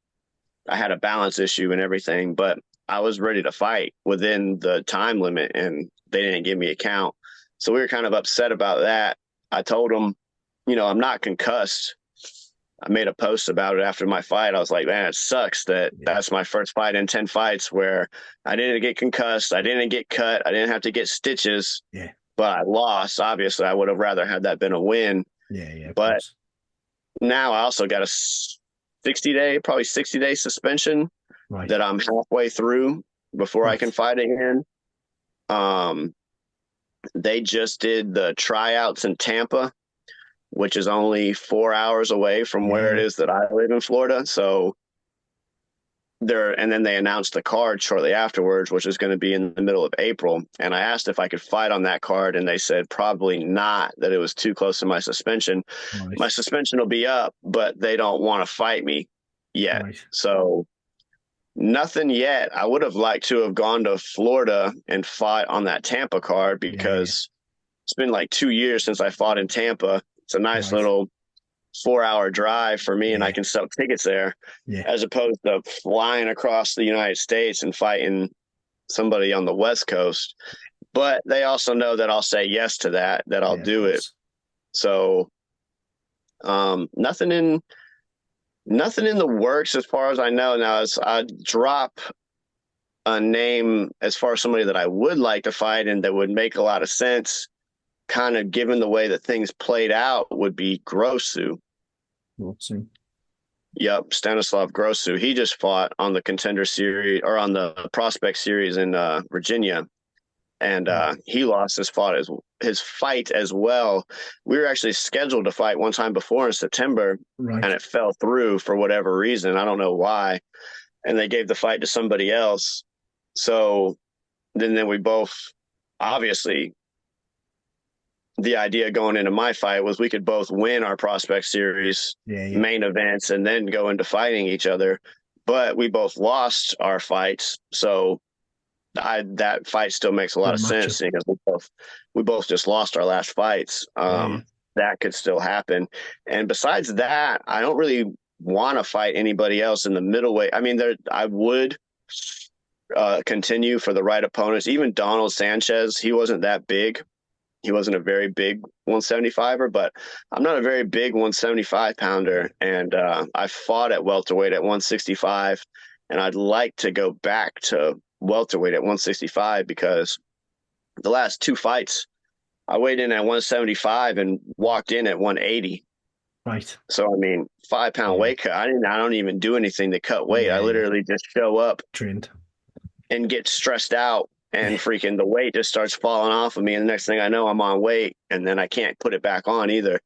Speaker 1: I had a balance issue and everything, but I was ready to fight within the time limit and they didn't give me a count. So we were kind of upset about that. I told them, I'm not concussed. I made a post about it after my fight. I was like, man, it sucks that
Speaker 2: Yeah.
Speaker 1: that's my first fight in 10 fights where I didn't get concussed. I didn't get cut. I didn't have to get stitches,
Speaker 2: Yeah.
Speaker 1: but I lost. Obviously, I would have rather had that been a win.
Speaker 2: Yeah. Yeah. Of
Speaker 1: But
Speaker 2: course.
Speaker 1: now I also got a 60-day suspension
Speaker 2: Right.
Speaker 1: that I'm halfway through before I can
Speaker 2: Right.
Speaker 1: fight again. Um, they just did the tryouts in Tampa, which is only 4 hours away from
Speaker 2: Yeah.
Speaker 1: where it
Speaker 2: Yeah.
Speaker 1: is that I live in Florida. So and then they announced the card shortly afterwards, which is going to be in the middle of April. And I asked if I could fight on that card, and they said probably not, that it was too close to my suspension. My
Speaker 2: Right.
Speaker 1: suspension will be up, but they don't want to fight me yet.
Speaker 2: Right.
Speaker 1: So nothing yet. I would have liked to have gone to Florida and fought on that Tampa card
Speaker 2: Yeah. Yeah.
Speaker 1: because it's been like 2 years since I fought in Tampa. It's a nice
Speaker 2: Right.
Speaker 1: little 4 hour drive for me, and I
Speaker 2: Yeah.
Speaker 1: can sell tickets there
Speaker 2: Yeah.
Speaker 1: as opposed to flying across the United States and fighting somebody on the West Coast. But they also know that I'll say yes to that I'll
Speaker 2: Yeah. Of
Speaker 1: do it.
Speaker 2: course.
Speaker 1: So nothing in the works as far as I know. Now, as I drop a name as far as somebody that I would like to fight and that would make a lot of sense, kind of given the way that things played out, would be Grosu.
Speaker 2: We'll see.
Speaker 1: Yep, Stanislav Grosu. He just fought on the Contender Series or on the Prospect Series in Virginia, and he lost his fight as well. We were actually scheduled to fight one time before in September, and
Speaker 2: Right.
Speaker 1: it fell through for whatever reason. I don't know why, and they gave the fight to somebody else. So then we both, obviously, the idea going into my fight was we could both win our Prospect Series
Speaker 2: Yeah. Yeah.
Speaker 1: main events and then go into fighting each other. But we both lost our fights, so that fight still makes a lot
Speaker 2: Good
Speaker 1: of sense,
Speaker 2: matchup.
Speaker 1: seeing as we both just lost our last fights.
Speaker 2: Yeah. Yeah.
Speaker 1: That could still happen. And besides that, I don't really want to fight anybody else in the middleweight. I mean, I would continue for the right opponents. Even Donald Sanchez, he wasn't that big. He wasn't a very big 175er, but I'm not a very big 175 pounder. And I fought at welterweight at 165, and I'd like to go back to welterweight at 165 because the last 2 fights, I weighed in at 175 and walked in at 180.
Speaker 2: Right.
Speaker 1: So, I mean, 5 pound
Speaker 2: Yeah.
Speaker 1: weight cut. I don't even do anything to cut weight. I
Speaker 2: Yeah. Yeah.
Speaker 1: literally just show up
Speaker 2: Trained.
Speaker 1: and get stressed out, and
Speaker 2: Yeah.
Speaker 1: freaking the weight just starts falling off of me. And the next thing I know, I'm on weight, and then I can't put it back on either.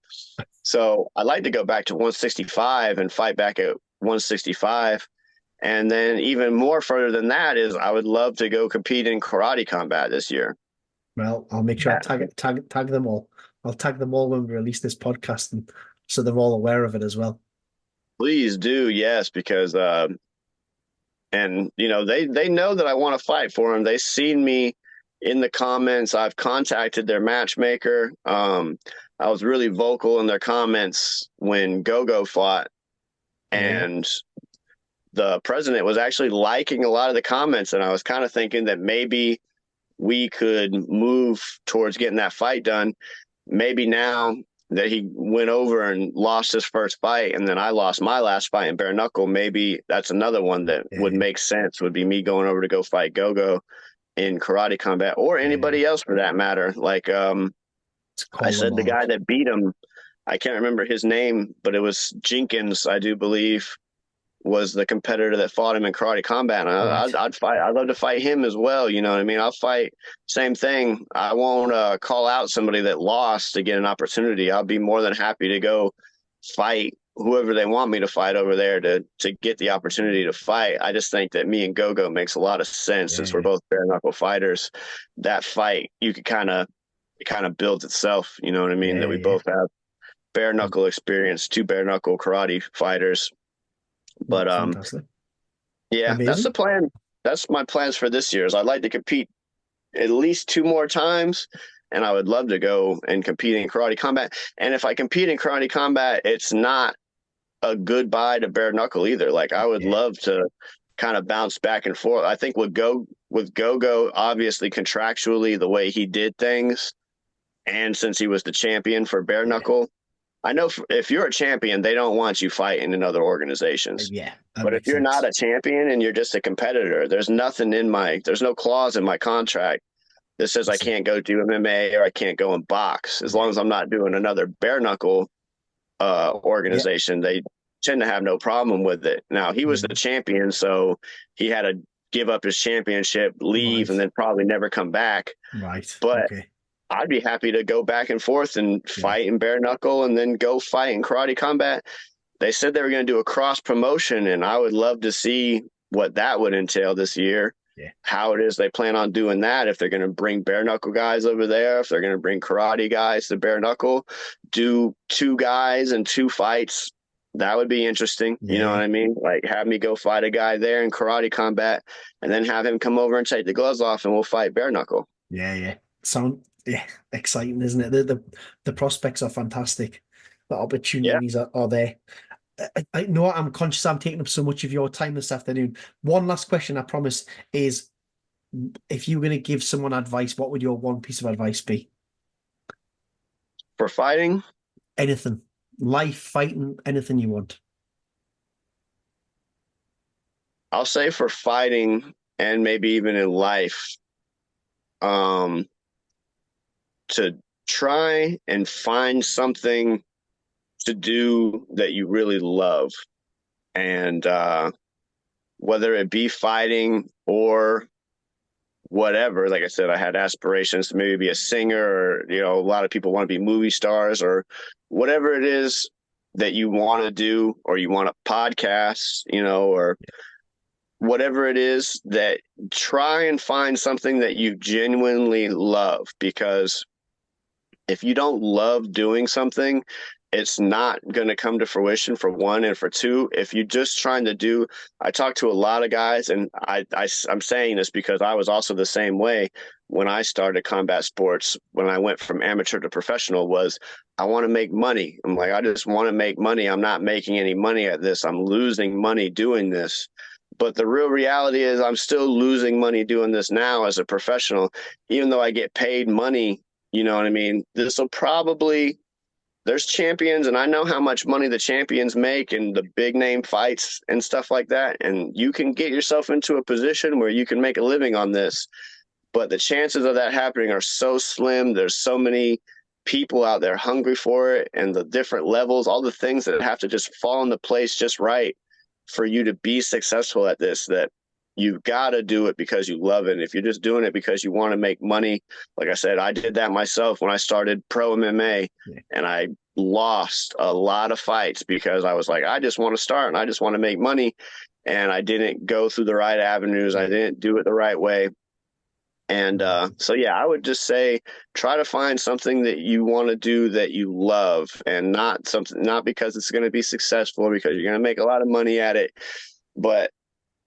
Speaker 1: So I'd like to go back to 165 and fight back at 165 And then even more further than that is I would love to go compete in karate combat this year.
Speaker 2: Well, I'll make sure I tag them all. I'll tag them all when we release this podcast, and so they're all aware of it as well.
Speaker 1: Please do, yes, because and they know that I want to fight for them. They've seen me in the comments. I've contacted their matchmaker. I was really vocal in their comments when Gogo fought, and the president was actually liking a lot of the comments, and I was kind of thinking that maybe we could move towards getting that fight done. Maybe now that he went over and lost his first fight, and then I lost my last fight in bare knuckle, maybe that's another one that would make sense, would be me going over to go fight Gogo in karate combat, or anybody else for that matter. Like I said, the guy that beat him, I can't remember his name, but it was Jenkins, I do believe, was the competitor that fought him in karate combat. And I'd fight. I'd love to fight him as well. You know what I mean? I'll fight. Same thing. I won't call out somebody that lost to get an opportunity. I'll be more than happy to go fight whoever they want me to fight over there to get the opportunity to fight. I just think that me and Gogo makes a lot of sense since we're both bare knuckle fighters. That fight, it kind of builds itself. You know what I mean? That we both have bare knuckle experience, two bare knuckle karate fighters. But yeah, amazing. That's the plan. That's my plans for this year. Is I'd like to compete at least 2 more times, and I would love to go and compete in karate combat. And if I compete in karate combat, it's not a goodbye to bare knuckle either. Like I would love to kind of bounce back and forth. I think with Gogo, obviously contractually the way he did things, and since he was the champion for bare knuckle. I know if you're a champion, they don't want you fighting in other organizations.
Speaker 2: Yeah.
Speaker 1: But if you're not a champion and you're just a competitor, there's no clause in my contract that says I can't go do MMA or I can't go and box. As long as I'm not doing another bare knuckle organization, they tend to have no problem with it. Now, he was the champion, so he had to give up his championship, leave, and then probably never come back.
Speaker 2: Right.
Speaker 1: But I'd be happy to go back and forth and fight in bare knuckle and then go fight in karate combat. They said they were going to do a cross promotion, and I would love to see what that would entail this year. How it is they plan on doing that. If they're going to bring bare knuckle guys over there, if they're going to bring karate guys to bare knuckle, do 2 guys and 2 fights. That would be interesting. You know what I mean? Like have me go fight a guy there in karate combat and then have him come over and take the gloves off and we'll fight bare knuckle.
Speaker 2: Exciting, isn't it? The prospects are fantastic. The opportunities are there. I know I'm conscious I'm taking up so much of your time this afternoon. One last question, I promise, is if you were going to give someone advice, what would your one piece of advice be?
Speaker 1: For fighting?
Speaker 2: Anything. Life, fighting, anything you want.
Speaker 1: I'll say for fighting and maybe even in life, to try and find something to do that you really love. And whether it be fighting or whatever, like I said, I had aspirations to maybe be a singer or, a lot of people want to be movie stars or whatever it is that you want to do, or you want to podcast, or whatever it is, that try and find something that you genuinely love, because if you don't love doing something, it's not going to come to fruition, for one. And for two, if you're just trying to do, I talk to a lot of guys, and I'm saying this because I was also the same way when I started combat sports. When I went from amateur to professional, was I want to make money. I'm like, I just want to make money. I'm not making any money at this. I'm losing money doing this. But the real reality is I'm still losing money doing this now as a professional, even though I get paid money. You know what I mean? This will probably, there's champions, and I know how much money the champions make in the big name fights and stuff like that. And you can get yourself into a position where you can make a living on this. But the chances of that happening are so slim. There's so many people out there hungry for it, and the different levels, all the things that have to just fall into place just right for you to be successful at this, that you've got to do it because you love it. And if you're just doing it because you want to make money, like I said, I did that myself when I started pro MMA, and I lost a lot of fights because I was like, I just want to start and I just want to make money. and I didn't go through the right avenues. I didn't do it the right way. And so, yeah, I would just say try to find something that you want to do that you love, and not because it's going to be successful or because you're going to make a lot of money at it, but,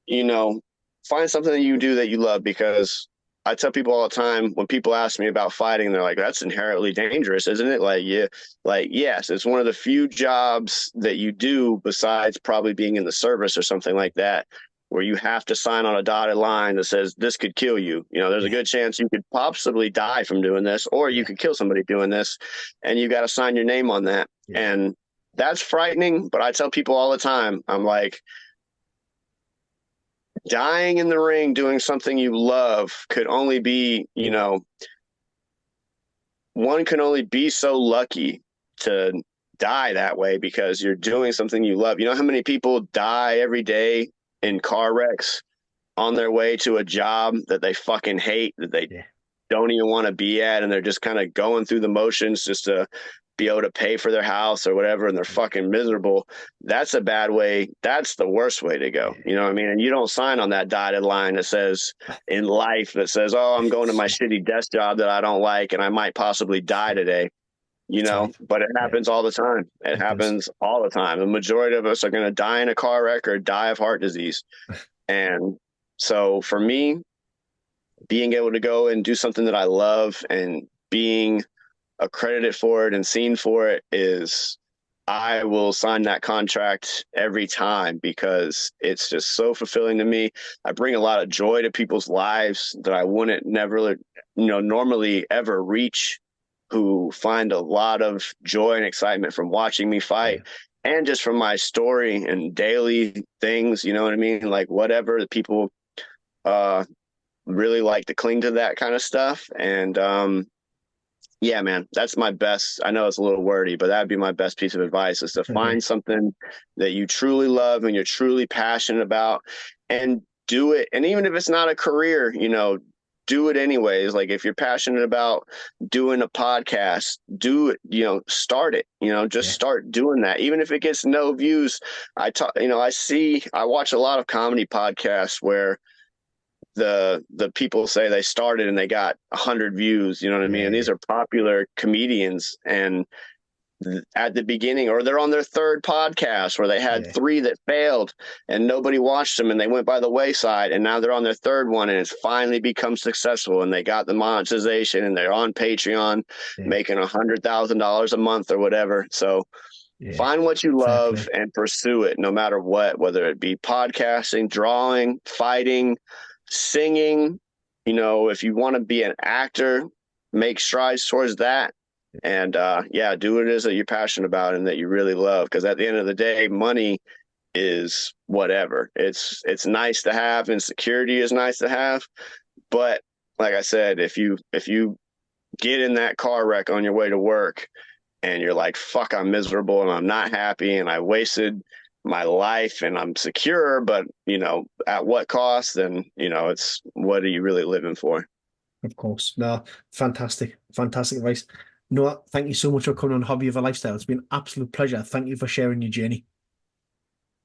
Speaker 1: you know, find something that you do that you love. Because I tell people all the time, when people ask me about fighting, they're like, that's inherently dangerous, isn't it? Like, yeah, like, yes, it's one of the few jobs that you do besides probably being in the service or something like that, where you have to sign on a dotted line that says this could kill you. You know, there's a good chance you could possibly die from doing this, or you could kill somebody doing this, and you got to sign your name on that. And that's frightening. But I tell people all the time, I'm like, dying in the ring doing something you love could only be, you know, one can only be so lucky to die that way because you're doing something you love. You know how many people die every day in car wrecks on their way to a job that they fucking hate, that they don't even want to be at, and they're just kind of going through the motions just to be able to pay for their house or whatever, and they're fucking miserable. That's a bad way. That's the worst way to go. You know what I mean? And you don't sign on that dotted line that says in life that says, oh, I'm going to my shitty desk job that I don't like and I might possibly die today. You know, but it happens all the time. It happens all the time. The majority of us are going to die in a car wreck or die of heart disease. And so for me, being able to go and do something that I love and being accredited for it and seen for it is, I will sign that contract every time because it's just so fulfilling to me. I bring a lot of joy to people's lives that I wouldn't never, normally ever reach, who find a lot of joy and excitement from watching me fight and just from my story and daily things, you know what I mean? Like whatever the people really like to cling to that kind of stuff. And yeah, man, that's my best. I know it's a little wordy, but that'd be my best piece of advice is to find something that you truly love and you're truly passionate about and do it. And even if it's not a career, do it anyways. Like if you're passionate about doing a podcast, do it, start it, just start doing that. Even if it gets no views. I watch a lot of comedy podcasts where the people say they started and they got 100 views, you know what I mean? And these are popular comedians, and at the beginning, or they're on their third podcast where they had 3 that failed and nobody watched them and they went by the wayside, and now they're on their third one and it's finally become successful and they got the monetization and they're on Patreon making $100,000 a month or whatever. So find what you love and pursue it no matter what, whether it be podcasting, drawing, fighting, singing. If you want to be an actor, make strides towards that. And do what it is that you're passionate about and that you really love, because at the end of the day, money is whatever. It's nice to have, and security is nice to have, but like I said, if you get in that car wreck on your way to work and you're like, fuck, I'm miserable and I'm not happy and I wasted my life and I'm secure, but at what cost? Then it's, what are you really living for?
Speaker 2: Of course. No, fantastic advice. Noah, thank you so much for coming on Hobby of a Lifestyle. It's been an absolute pleasure. Thank you for sharing your journey.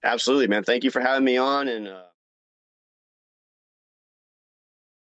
Speaker 1: Absolutely, man. Thank you for having me on, and